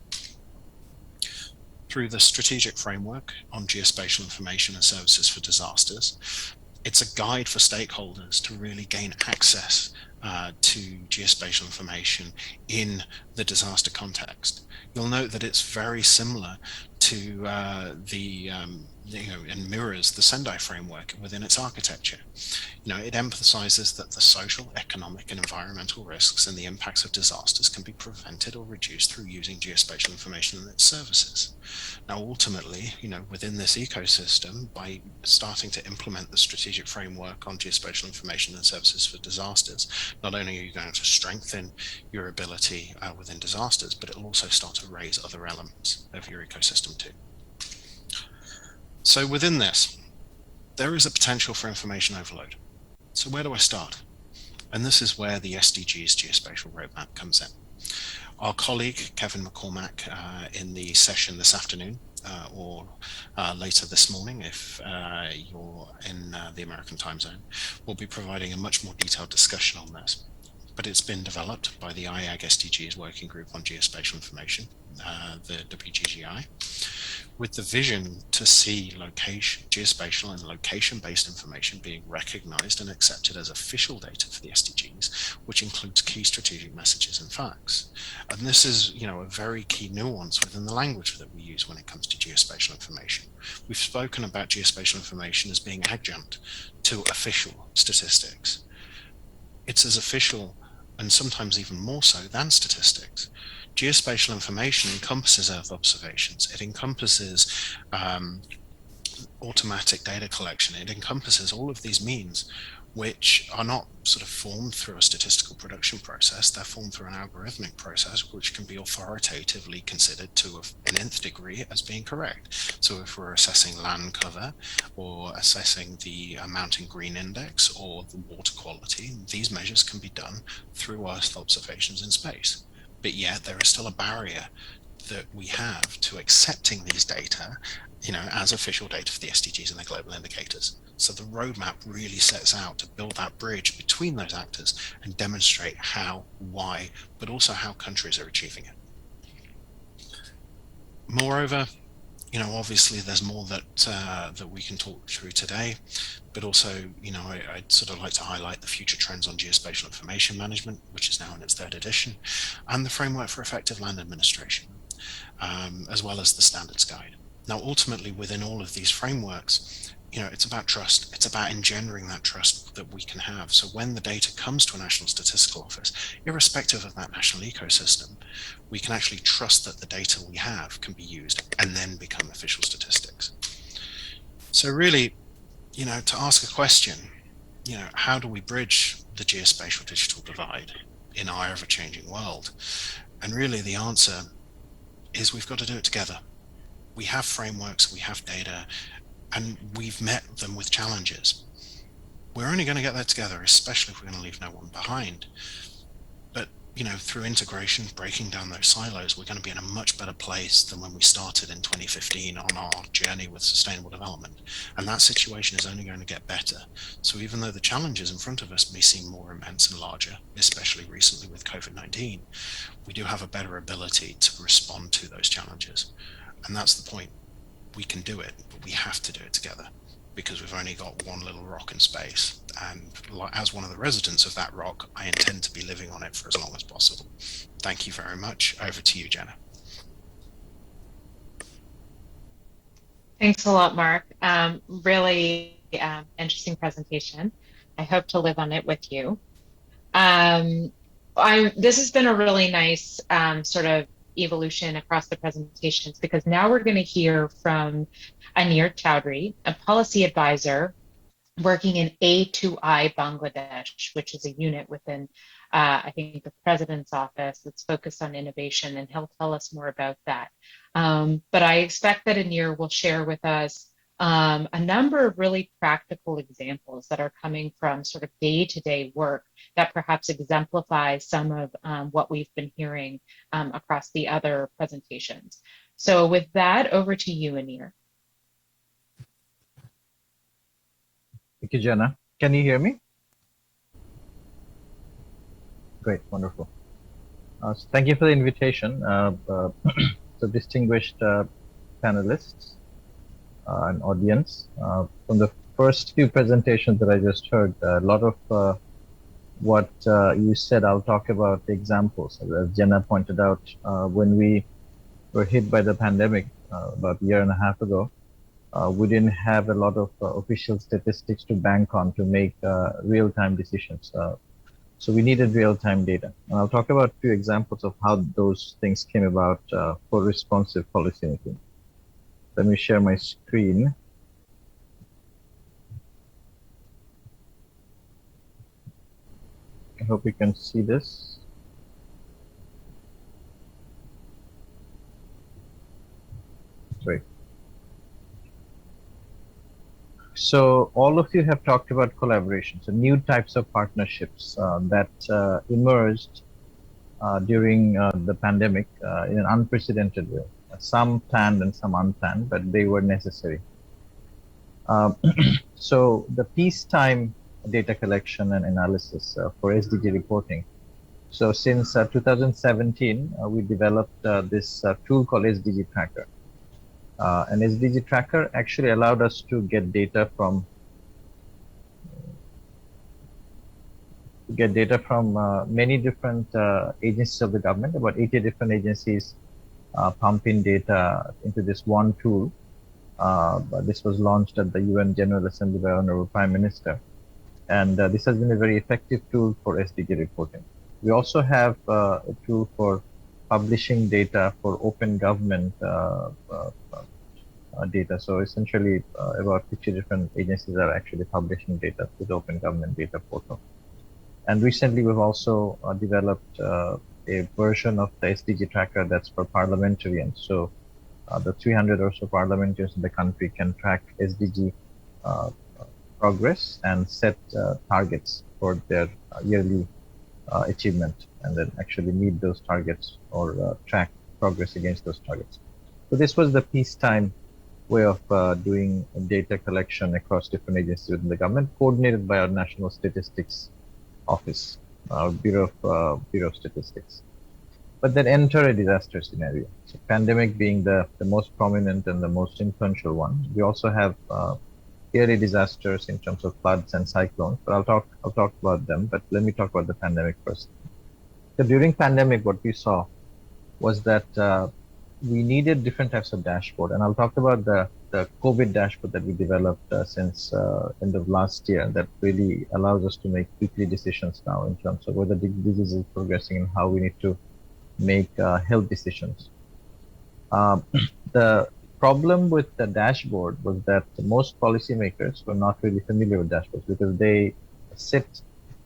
Through the Strategic Framework on Geospatial Information and Services for Disasters, it's a guide for stakeholders to really gain access to geospatial information in the disaster context. You'll note that it's very similar to and mirrors the Sendai framework within its architecture. It emphasizes that the social, economic, and environmental risks and the impacts of disasters can be prevented or reduced through using geospatial information and its services. Now, ultimately, within this ecosystem, by starting to implement the strategic framework on geospatial information and services for disasters, not only are you going to strengthen your ability within disasters, but it'll also start to raise other elements of your ecosystem too. So within this, there is a potential for information overload. So where do I start? And this is where the SDGs geospatial roadmap comes in. Our colleague, Kevin McCormack, in the session this afternoon, or later this morning, if you're in the American time zone, will be providing a much more detailed discussion on this. But it's been developed by the IAG SDGs Working Group on Geospatial Information, the WGGI, with the vision to see location, geospatial and location-based information being recognized and accepted as official data for the SDGs, which includes key strategic messages and facts. And this is, a very key nuance within the language that we use when it comes to geospatial information. We've spoken about geospatial information as being adjunct to official statistics. It's as official and sometimes even more so than statistics. Geospatial information encompasses Earth observations. It encompasses automatic data collection. It encompasses all of these means, which are not sort of formed through a statistical production process. They're formed through an algorithmic process, which can be authoritatively considered to an nth degree as being correct. So if we're assessing land cover or assessing the mountain green index or the water quality, these measures can be done through Earth observations in space. But yet there is still a barrier that we have to accepting these data, as official data for the SDGs and the global indicators. So the roadmap really sets out to build that bridge between those actors and demonstrate how, why, but also how countries are achieving it. Moreover, obviously there's more that we can talk through today, but also, I'd sort of like to highlight the future trends on geospatial information management, which is now in its 3rd edition, and the framework for effective land administration, as well as the standards guide. Now, ultimately, within all of these frameworks, it's about trust. It's about engendering that trust that we can have. So when the data comes to a national statistical office, irrespective of that national ecosystem, we can actually trust that the data we have can be used and then become official statistics. So really, to ask a question, how do we bridge the geospatial digital divide in our ever-changing world? And really the answer is we've got to do it together. We have frameworks, we have data, and we've met them with challenges. We're only going to get that together, especially if we're going to leave no one behind. But, through integration, breaking down those silos, we're going to be in a much better place than when we started in 2015 on our journey with sustainable development. And that situation is only going to get better. So even though the challenges in front of us may seem more immense and larger, especially recently with COVID-19, we do have a better ability to respond to those challenges. And that's the point. We can do it, but we have to do it together because we've only got one little rock in space. And as one of the residents of that rock, I intend to be living on it for as long as possible. Thank you very much. Over to you, Jenna. Thanks a lot, Mark. Really interesting presentation. I hope to live on it with you. This has been a really nice sort of evolution across the presentations because now we're going to hear from Anir CHOWDHURY, a policy advisor working in A2I Bangladesh, which is a unit within, I think, the president's office that's focused on innovation, and he'll tell us more about that. But I expect that Anir will share with us a number of really practical examples that are coming from sort of day-to-day work that perhaps exemplifies some of what we've been hearing across the other presentations. So with that, over to you, Anir. Thank you, Jenna. Can you hear me? Great, wonderful. So thank you for the invitation. So distinguished panelists and audience. From the first few presentations that I just heard, a lot of what you said, I'll talk about the examples. As Jenna pointed out, when we were hit by the pandemic about a year and a half ago, we didn't have a lot of official statistics to bank on to make real-time decisions. So we needed real-time data. And I'll talk about a few examples of how those things came about for responsive policymaking. Let me share my screen. I hope you can see this. Great. So all of you have talked about collaboration, so new types of partnerships that emerged during the pandemic in an unprecedented way. Some planned and some unplanned, but they were necessary. So the peacetime data collection and analysis for SDG reporting. So since 2017, we developed this tool called SDG Tracker. An SDG Tracker actually allowed us to get data from many different agencies of the government. About 80 different agencies pump in data into this one tool. But this was launched at the UN General Assembly by Honorable Prime Minister. And this has been a very effective tool for SDG reporting. We also have a tool for publishing data for open government data. So essentially about 50 different agencies are actually publishing data to the open government data portal. And recently we've also developed a version of the SDG tracker that's for parliamentarians. So the 300 or so parliamentarians in the country can track SDG progress and set targets for their yearly achievement, and then actually meet those targets or track progress against those targets. So this was the peacetime way of doing data collection across different agencies within the government, coordinated by our National Statistics Office, Bureau of Statistics. But then enter a disaster scenario. So pandemic being the most prominent and the most influential one. We also have yearly disasters in terms of floods and cyclones, but I'll talk about them, but let me talk about the pandemic first. So during pandemic, what we saw was that we needed different types of dashboard, and I'll talk about the COVID dashboard that we developed since end of last year that really allows us to make quickly decisions now in terms of whether the disease is progressing and how we need to make health decisions. The problem with the dashboard was that most policymakers were not really familiar with dashboards because they sit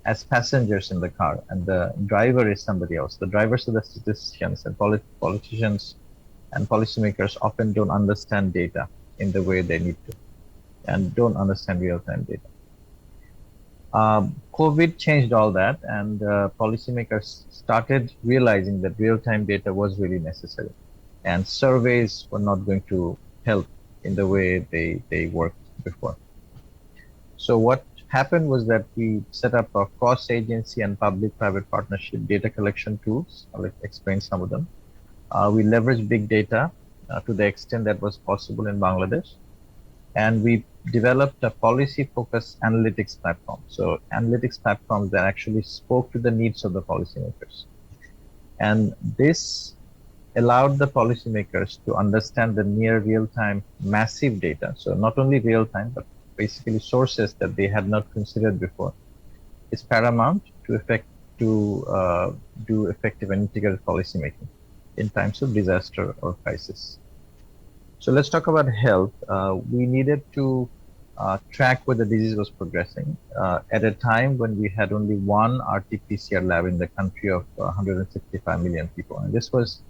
as passengers in the car and the driver is somebody else. The drivers are the statisticians, and politicians and policymakers often don't understand data in the way they need to and don't understand real-time data. COVID changed all that, and policymakers started realizing that real-time data was really necessary, and surveys were not going to help in the way they worked before. So what happened was that we set up a cross-agency and public-private partnership data collection tools. I'll explain some of them. We leveraged big data to the extent that was possible in Bangladesh, and we developed a policy-focused analytics platform. So analytics platforms that actually spoke to the needs of the policymakers. And this allowed the policymakers to understand the near real-time massive data. So not only real-time, but basically sources that they had not considered before. It's paramount to do effective and integrated policymaking in times of disaster or crisis. So let's talk about health. We needed to track where the disease was progressing at a time when we had only one RT-PCR lab in the country of 165 million people. And this was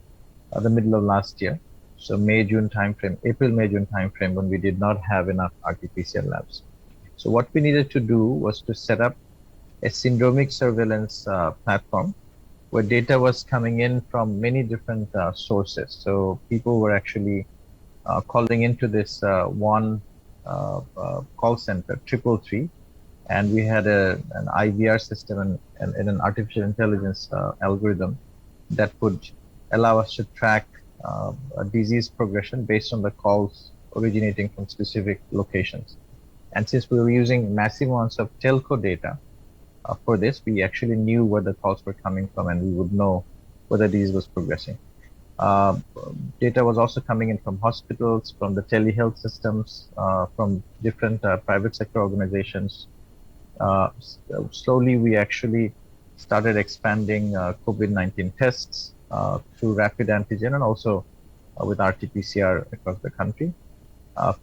the middle of last year. So April, May, June timeframe when we did not have enough RT-PCR labs. So what we needed to do was to set up a syndromic surveillance platform where data was coming in from many different sources. So people were actually calling into this one call center, 333, and we had an IVR system and an artificial intelligence algorithm that would allow us to track a disease progression based on the calls originating from specific locations. And since we were using massive amounts of telco data for this, we actually knew where the calls were coming from, and we would know whether disease was progressing. Data was also coming in from hospitals, from the telehealth systems, from different private sector organizations. Slowly, we actually started expanding COVID-19 tests through rapid antigen and also with RT-PCR across the country.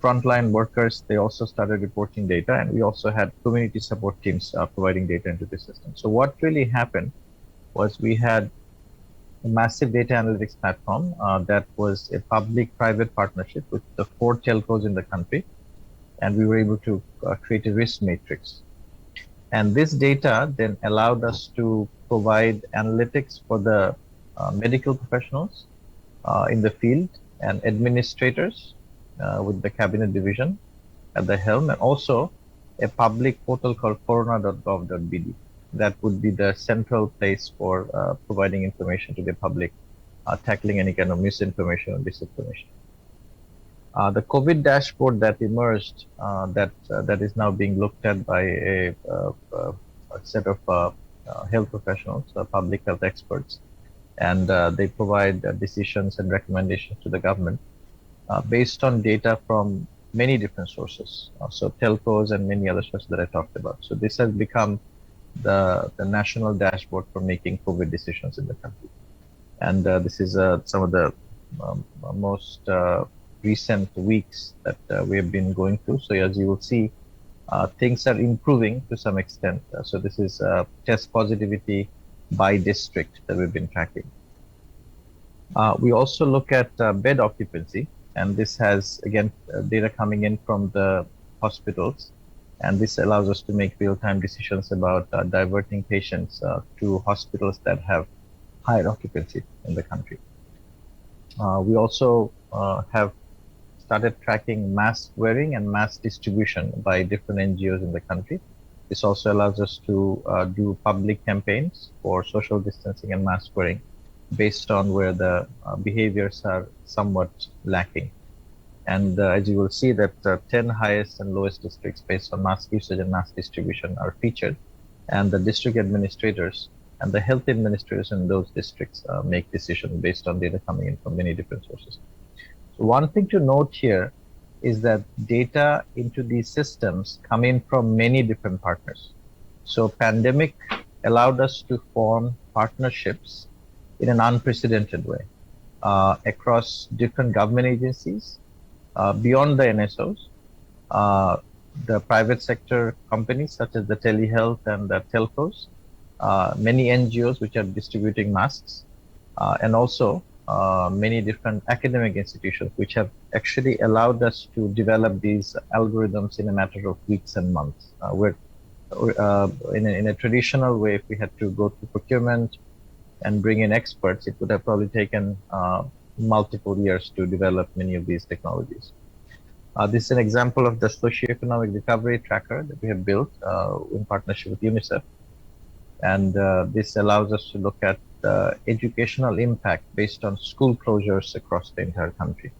Frontline workers, they also started reporting data, and we also had community support teams providing data into the system. So what really happened was we had a massive data analytics platform that was a public-private partnership with the 4 telcos in the country. and we were able to create a risk matrix. And this data then allowed us to provide analytics for the medical professionals in the field and administrators with the cabinet division at the helm, and also a public portal called corona.gov.bd. That would be the central place for providing information to the public, tackling any kind of misinformation or disinformation. The COVID dashboard that emerged, that is now being looked at by a set of health professionals, public health experts, and they provide decisions and recommendations to the government based on data from many different sources, so telcos and many other sources that I talked about. So this has become the national dashboard for making COVID decisions in the country. And this is some of the most recent weeks that we have been going through. So as you will see, things are improving to some extent. So this is test positivity by district that we've been tracking. We also look at bed occupancy, and this has, again, data coming in from the hospitals. And this allows us to make real-time decisions about diverting patients to hospitals that have higher occupancy in the country. We also have started tracking mask wearing and mask distribution by different NGOs in the country. This also allows us to do public campaigns for social distancing and mask wearing based on where the behaviors are somewhat lacking. And as you will see that 10 highest and lowest districts based on mask usage and mask distribution are featured, and the district administrators and the health administrators in those districts make decisions based on data coming in from many different sources. So one thing to note here is that data into these systems come in from many different partners. So pandemic allowed us to form partnerships in an unprecedented way across different government agencies, beyond the NSOs, the private sector companies such as the telehealth and the telcos, many NGOs which are distributing masks, and also many different academic institutions which have actually allowed us to develop these algorithms in a matter of weeks and months. Where in a traditional way, if we had to go to procurement and bring in experts, it would have probably taken multiple years to develop many of these technologies. This is an example of the socioeconomic recovery tracker that we have built in partnership with UNICEF. And this allows us to look at educational impact based on school closures across the entire country.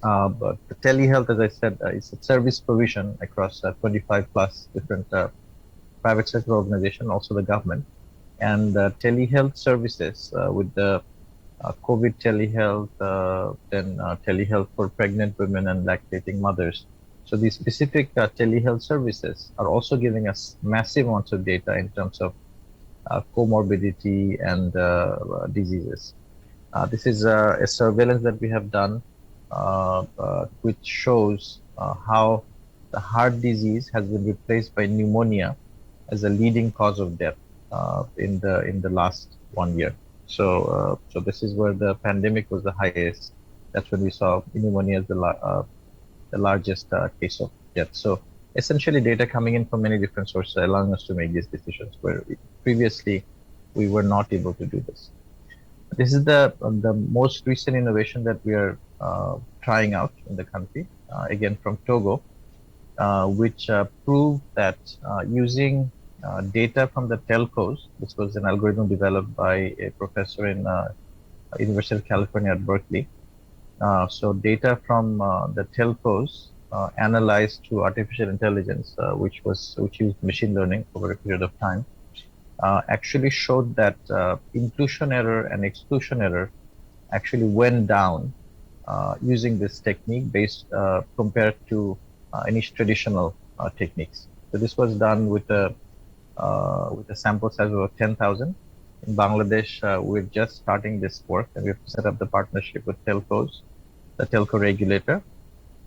But the telehealth, as I said, is a service provision across 25 plus different private sector organizations, also the government. And telehealth services with the COVID telehealth, then telehealth for pregnant women and lactating mothers. So these specific telehealth services are also giving us massive amounts of data in terms of comorbidity and diseases. This is a surveillance that we have done, which shows how the heart disease has been replaced by pneumonia as a leading cause of death in the last 1 year. So this is where the pandemic was the highest. That's when we saw pneumonia as the largest case of death. So essentially data coming in from many different sources, allowing us to make these decisions where previously we were not able to do this. This is the most recent innovation that we are trying out in the country, again from Togo, which proved that using data from the telcos, this was an algorithm developed by a professor in University of California at Berkeley. So data from the telcos analyzed through artificial intelligence, which used machine learning over a period of time, actually showed that inclusion error and exclusion error actually went down using this technique based compared to any traditional techniques. So this was done with a sample size of 10,000. In Bangladesh, we're just starting this work, and we have set up the partnership with telcos, the telco regulator,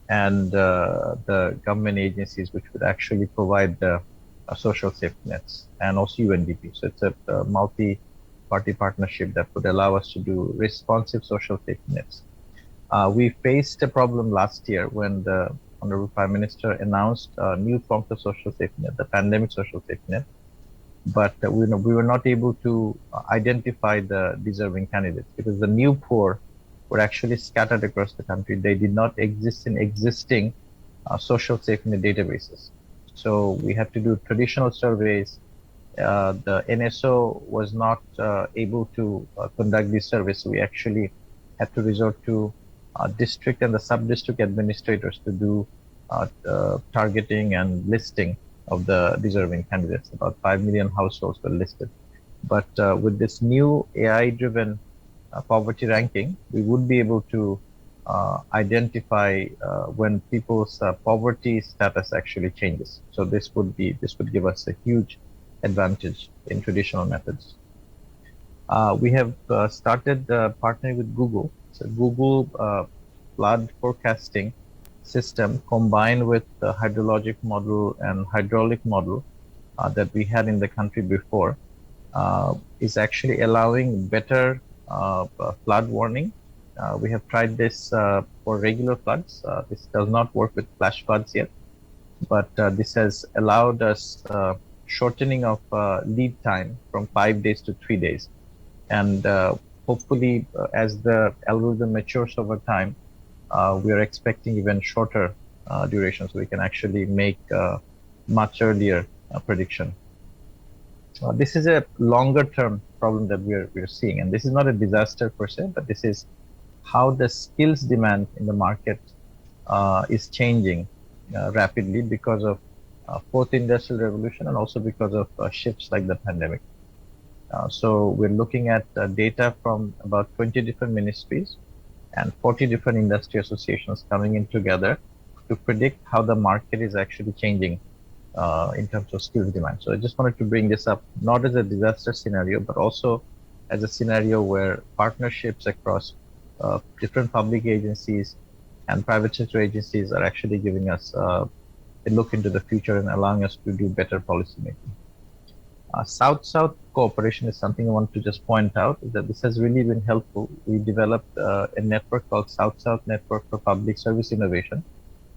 and the government agencies which would actually provide the social safety nets, and also UNDP. So it's a multi-party partnership that would allow us to do responsive social safety nets. We faced a problem last year when the Honorable Prime Minister announced new forms of social safety net, the pandemic social safety net, but we were not able to identify the deserving candidates because the new poor were actually scattered across the country. They did not exist in existing social safety net databases. So we had to do traditional surveys. The NSO was not able to conduct these surveys. So we actually had to resort to district and the sub-district administrators to do targeting and listing of the deserving candidates. About 5 million households were listed. But with this new AI-driven poverty ranking, we would be able to identify when people's poverty status actually changes. So this would give us a huge advantage in traditional methods. We have started partnering with Google. So Google flood forecasting system combined with the hydrologic model and hydraulic model that we had in the country before is actually allowing better flood warning. We have tried this for regular floods. This does not work with flash floods yet, but this has allowed us shortening of lead time from 5 days to 3 days. And hopefully, as the algorithm matures over time, we are expecting even shorter duration, so we can actually make much earlier prediction. This is a longer term problem that we're seeing, and this is not a disaster per se, but this is how the skills demand in the market is changing rapidly because of fourth industrial revolution and also because of shifts like the pandemic. So we're looking at data from about 20 different ministries and 40 different industry associations coming in together to predict how the market is actually changing in terms of skills demand. So I just wanted to bring this up, not as a disaster scenario, but also as a scenario where partnerships across different public agencies and private sector agencies are actually giving us a look into the future and allowing us to do better policy making. South-South cooperation is something I want to just point out, that this has really been helpful. We developed a network called South-South Network for Public Service Innovation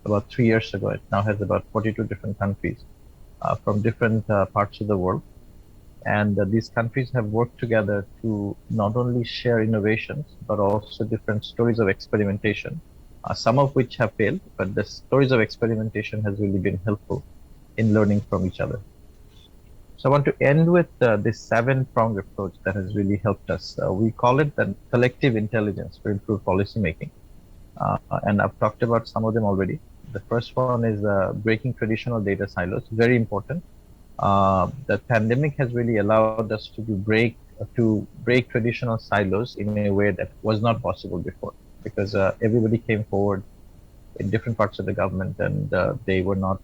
about 3 years ago. It now has about 42 different countries from different parts of the world. And these countries have worked together to not only share innovations, but also different stories of experimentation, some of which have failed, but the stories of experimentation has really been helpful in learning from each other. So I want to end with this 7-pronged approach that has really helped us. We call it the collective intelligence for improved policymaking. And I've talked about some of them already. The first one is breaking traditional data silos, very important. The pandemic has really allowed us to break traditional silos in a way that was not possible before, because everybody came forward in different parts of the government, and they were not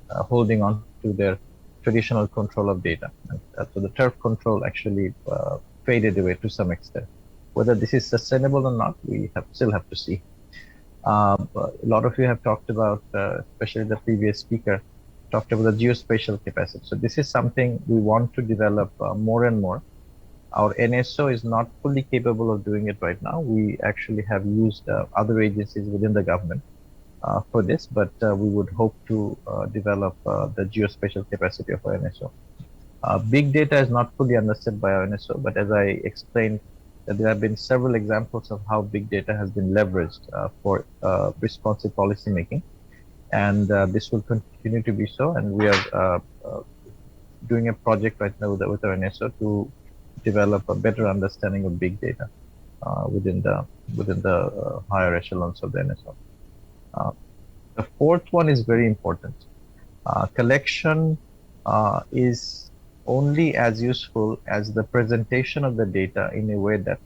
holding on to their traditional control of data. And, so the turf control actually faded away to some extent. Whether this is sustainable or not, we still have to see. A lot of you have talked about, especially the previous speaker, talked about the geospatial capacity. So this is something we want to develop more and more. Our NSO is not fully capable of doing it right now. We actually have used other agencies within the government for this, but we would hope to develop the geospatial capacity of our NSO. Big data is not fully understood by our NSO, but as I explained, there have been several examples of how big data has been leveraged for responsive policy making, and this will continue to be so. And we are doing a project right now with our NSO to develop a better understanding of big data within the higher echelons of the NSO. The fourth one is very important. Collection is only as useful as the presentation of the data in a way that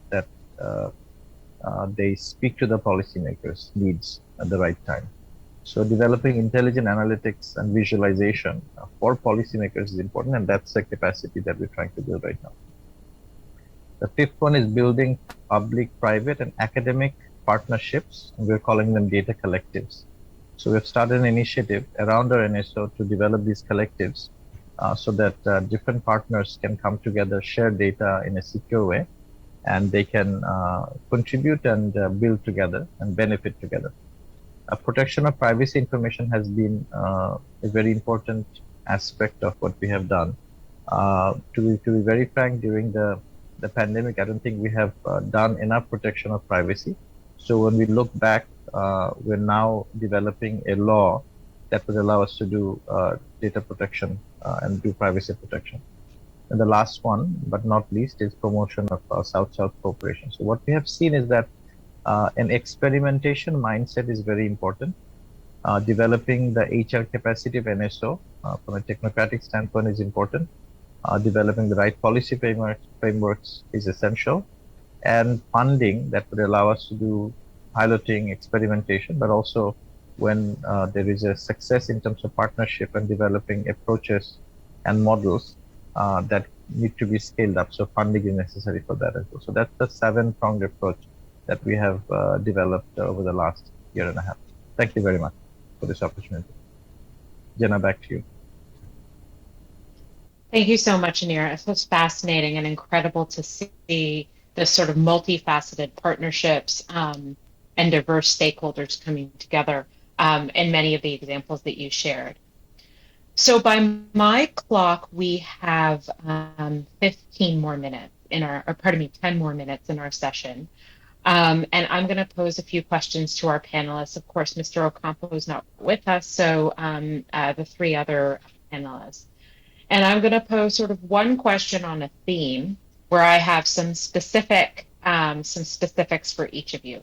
they speak to the policymakers' needs at the right time. So developing intelligent analytics and visualization for policymakers is important, and that's the capacity that we're trying to build right now. The fifth one is building public, private, and academic partnerships, and we're calling them data collectives. So we've started an initiative around our NSO to develop these collectives so that different partners can come together, share data in a secure way, and they can contribute and build together and benefit together. protection of privacy information has been a very important aspect of what we have done. To be very frank, during the pandemic, I don't think we have done enough protection of privacy. So when we look back, we're now developing a law that would allow us to do data protection and do privacy protection. And the last one, but not least, is promotion of South-South cooperation. So what we have seen is that an experimentation mindset is very important. Developing the HR capacity of NSO from a technocratic standpoint is important. Developing the right policy frameworks is essential. And funding that would allow us to do piloting, experimentation, but also when there is a success in terms of partnership and developing approaches and models that need to be scaled up. So funding is necessary for that as well. So that's the 7-pronged approach that we have developed over the last year and a half. Thank you very much for this opportunity. Jenna, back to you. Thank you so much, Anir. It was fascinating and incredible to see the sort of multifaceted partnerships and diverse stakeholders coming together in many of the examples that you shared. So by my clock, we have 15 more minutes in our, or pardon me, 10 more minutes in our session. And I'm going to pose a few questions to our panelists. Of course, Mr. Ocampo is not with us, so the 3 other panelists. And I'm going to pose sort of one question on a theme where I have some specifics for each of you.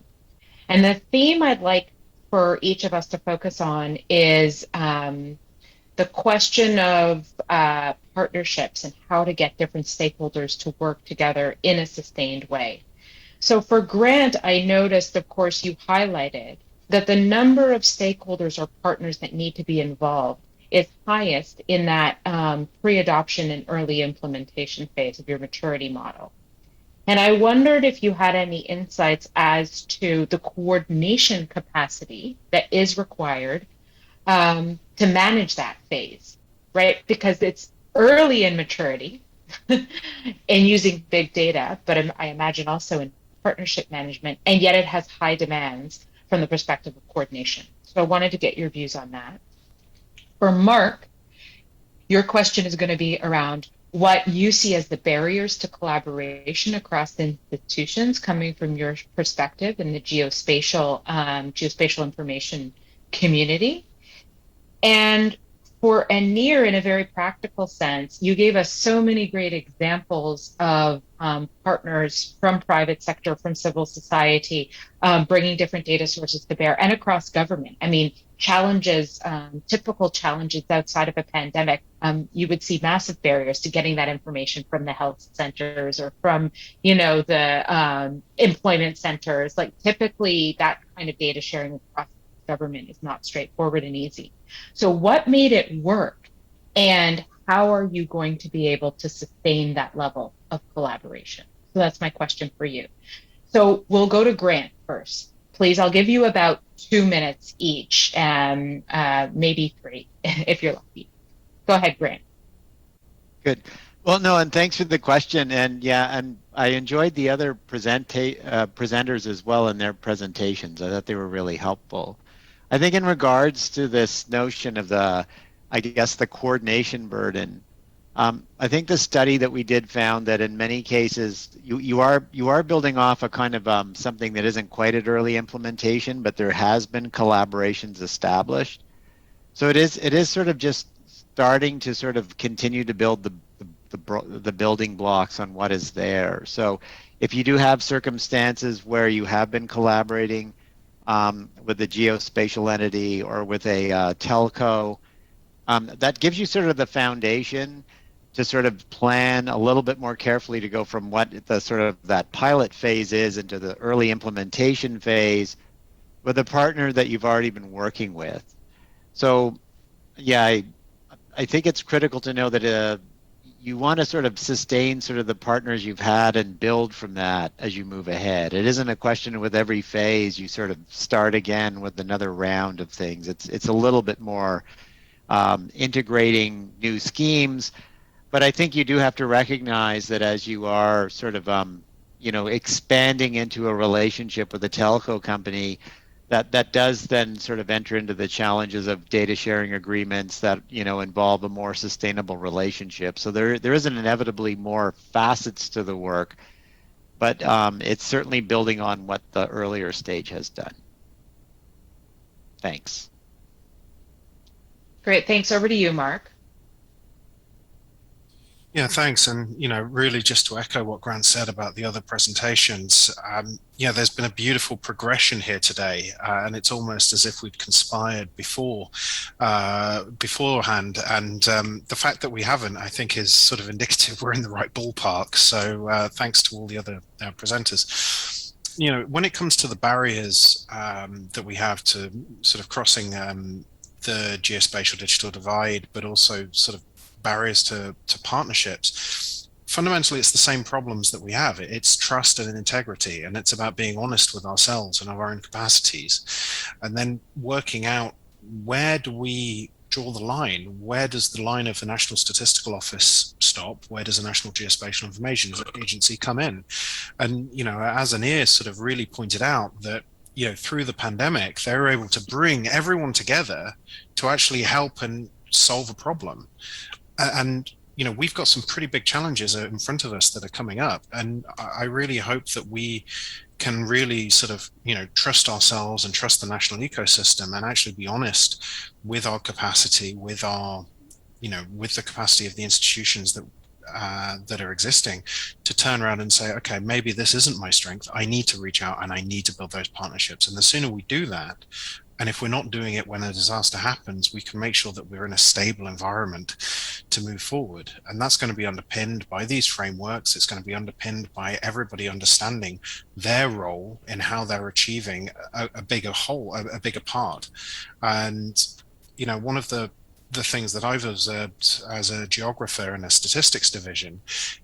And the theme I'd like for each of us to focus on is the question of partnerships and how to get different stakeholders to work together in a sustained way. So for Grant, I noticed, of course, you highlighted that the number of stakeholders or partners that need to be involved is highest in that pre-adoption and early implementation phase of your maturity model. And I wondered if you had any insights as to the coordination capacity that is required to manage that phase, right? Because it's early in maturity and using big data, but I imagine also in partnership management, and yet it has high demands from the perspective of coordination. So I wanted to get your views on that. For Mark, your question is going to be around what you see as the barriers to collaboration across institutions coming from your perspective in the geospatial information community. And for Anir, in a very practical sense, you gave us so many great examples of partners from private sector, from civil society, bringing different data sources to bear, and across government. I mean, challenges, typical challenges outside of a pandemic, you would see massive barriers to getting that information from the health centers or from, the employment centers. Like typically that kind of data sharing across government is not straightforward and easy. So what made it work, and how are you going to be able to sustain that level of collaboration? So that's my question for you. So we'll go to Grant first. Please, I'll give you about 2 minutes each, and maybe 3 if you're lucky. Go ahead, Grant. Good. Well, no, and thanks for the question. And yeah, and I enjoyed the other presenters as well in their presentations. I thought they were really helpful. I think in regards to this notion of the coordination burden, I think the study that we did found that in many cases you are building off a kind of something that isn't quite at early implementation, but there has been collaborations established. So it is sort of just starting to sort of continue to build the building blocks on what is there. So if you do have circumstances where you have been collaborating with a geospatial entity or with a telco, that gives you sort of the foundation to sort of plan a little bit more carefully to go from what the sort of that pilot phase is into the early implementation phase with a partner that you've already been working with. So yeah, I think it's critical to know that you want to sort of sustain sort of the partners you've had and build from that as you move ahead. It isn't a question with every phase you sort of start again with another round of things. It's a little bit more integrating new schemes, but I think you do have to recognize that as you are sort of expanding into a relationship with a telco company, that does then sort of enter into the challenges of data sharing agreements that involve a more sustainable relationship. So there isn't inevitably more facets to the work, but it's certainly building on what the earlier stage has done. Thanks. Great, thanks. Over to you, Mark. Yeah, thanks. And, really just to echo what Grant said about the other presentations, there's been a beautiful progression here today. And it's almost as if we'd conspired beforehand. And the fact that we haven't, I think, is sort of indicative we're in the right ballpark. So thanks to all the other presenters. When it comes to the barriers that we have to sort of crossing the geospatial digital divide, but also sort of barriers to partnerships, fundamentally it's the same problems that we have. It's trust and integrity, and it's about being honest with ourselves and our own capacities, and then working out, where do we draw the line? Where does the line of the National Statistical Office stop? Where does the National Geospatial Information Agency come in? And as Anir sort of really pointed out, that through the pandemic they were able to bring everyone together to actually help and solve a problem. And we've got some pretty big challenges in front of us that are coming up, and I really hope that we can really sort of trust ourselves and trust the national ecosystem, and actually be honest with our capacity, with our with the capacity of the institutions that are existing, to turn around and say, okay, maybe this isn't my strength. I need to reach out and I need to build those partnerships. And the sooner we do that, and if we're not doing it when a disaster happens, we can make sure that we're in a stable environment to move forward. And that's going to be underpinned by these frameworks. It's going to be underpinned by everybody understanding their role in how they're achieving a bigger whole, a bigger part. And, one of the things that I've observed as a geographer in a statistics division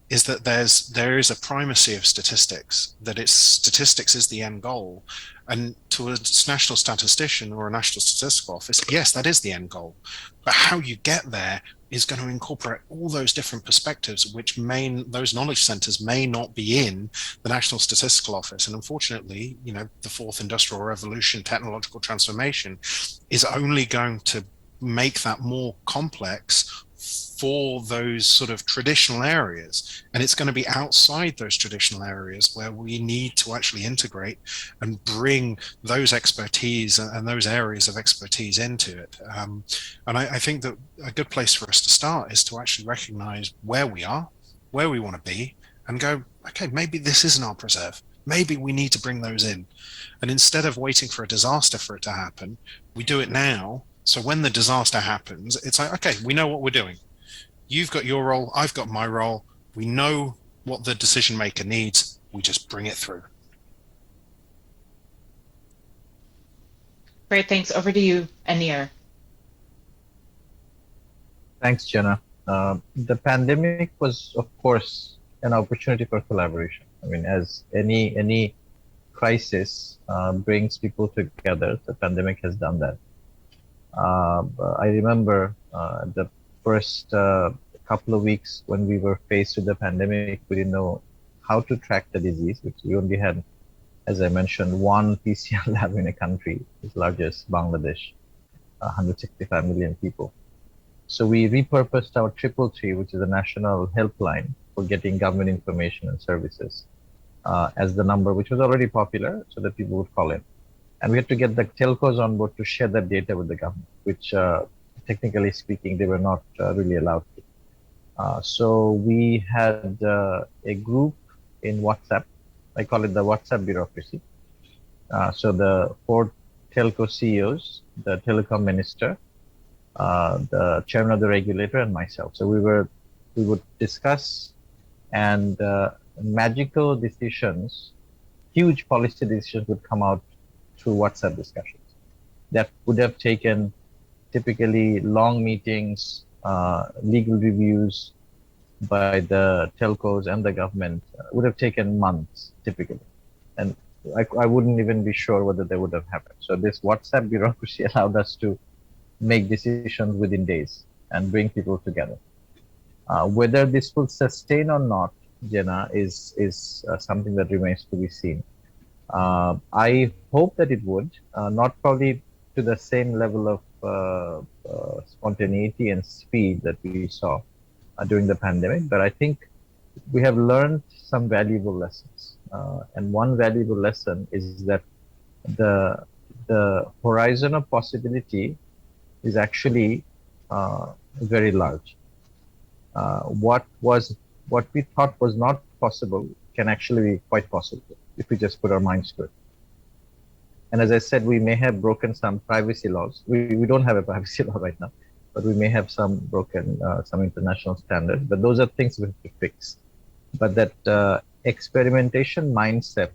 is that there is a primacy of statistics, that statistics is the end goal. And to a national statistician or a national statistical office, yes, that is the end goal. But how you get there is going to incorporate all those different perspectives, which those knowledge centers may not be in the National Statistical Office. And unfortunately, the fourth industrial revolution, technological transformation, is only going to make that more complex for those sort of traditional areas. And it's going to be outside those traditional areas where we need to actually integrate and bring those expertise and those areas of expertise into it. And I think that a good place for us to start is to actually recognize where we are, where we want to be, and go, okay, maybe this isn't our preserve. Maybe we need to bring those in. And instead of waiting for a disaster for it to happen, we do it now. So when the disaster happens, it's like, okay, we know what we're doing. You've got your role, I've got my role. We know what the decision maker needs. We just bring it through. Great, thanks. Over to you, Anir. Thanks, Jenna. The pandemic was, of course, an opportunity for collaboration. I mean, as any crisis brings people together, the pandemic has done that. I remember the first couple of weeks when we were faced with the pandemic, we didn't know how to track the disease, which we only had, as I mentioned, one PCR lab in a country as large as Bangladesh, 165 million people. So we repurposed our 333, which is a national helpline for getting government information and services, as the number, which was already popular, so that people would call in. And we had to get the telcos on board to share that data with the government, which technically speaking, they were not really allowed to. So we had a group in WhatsApp. I call it the WhatsApp bureaucracy. So the 4 telco CEOs, the telecom minister, the chairman of the regulator, and myself. So we would discuss, and magical decisions, huge policy decisions would come out through WhatsApp discussions. That would have taken typically long meetings, legal reviews by the telcos and the government, would have taken months typically. And I wouldn't even be sure whether they would have happened. So this WhatsApp bureaucracy allowed us to make decisions within days and bring people together. Whether this will sustain or not, Jenna, is something that remains to be seen. I hope that it would, not probably to the same level of spontaneity and speed that we saw during the pandemic, but I think we have learned some valuable lessons. And one valuable lesson is that the horizon of possibility is actually very large. What we thought was not possible can actually be quite possible if we just put our minds to it. And as I said, we may have broken some privacy laws. We don't have a privacy law right now, but we may have some broken some international standards. But those are things we have to fix. But that experimentation mindset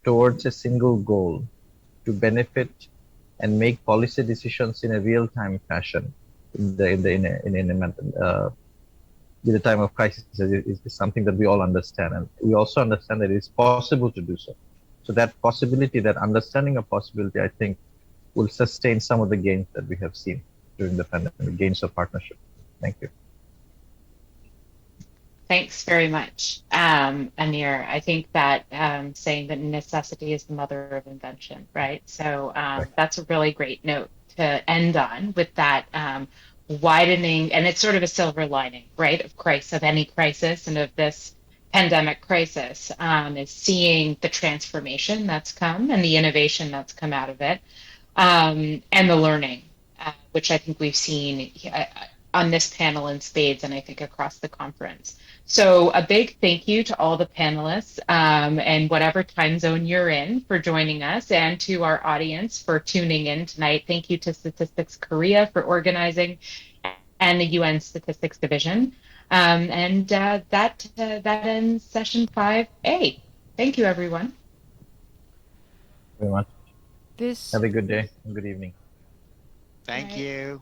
towards a single goal to benefit and make policy decisions in a real-time fashion with the time of crisis is something that we all understand, and we also understand that it is possible to do so. So that possibility, that understanding of possibility, I think, will sustain some of the gains that we have seen during the pandemic, gains of partnership. Thank you. Thanks very much, Anir. I think that saying that necessity is the mother of invention, right? So Right. that's a really great note to end on, with that widening, and it's sort of a silver lining, right, of any crisis and of this pandemic crisis, is seeing the transformation that's come and the innovation that's come out of it, and the learning, which I think we've seen on this panel in spades, and I think across the conference. So a big thank you to all the panelists, and whatever time zone you're in, for joining us, and to our audience for tuning in tonight. Thank you to Statistics Korea for organizing, and the UN Statistics Division. And that ends session 5A. Thank you, everyone. Very much. This Have a good day and good evening. Thank Right. you.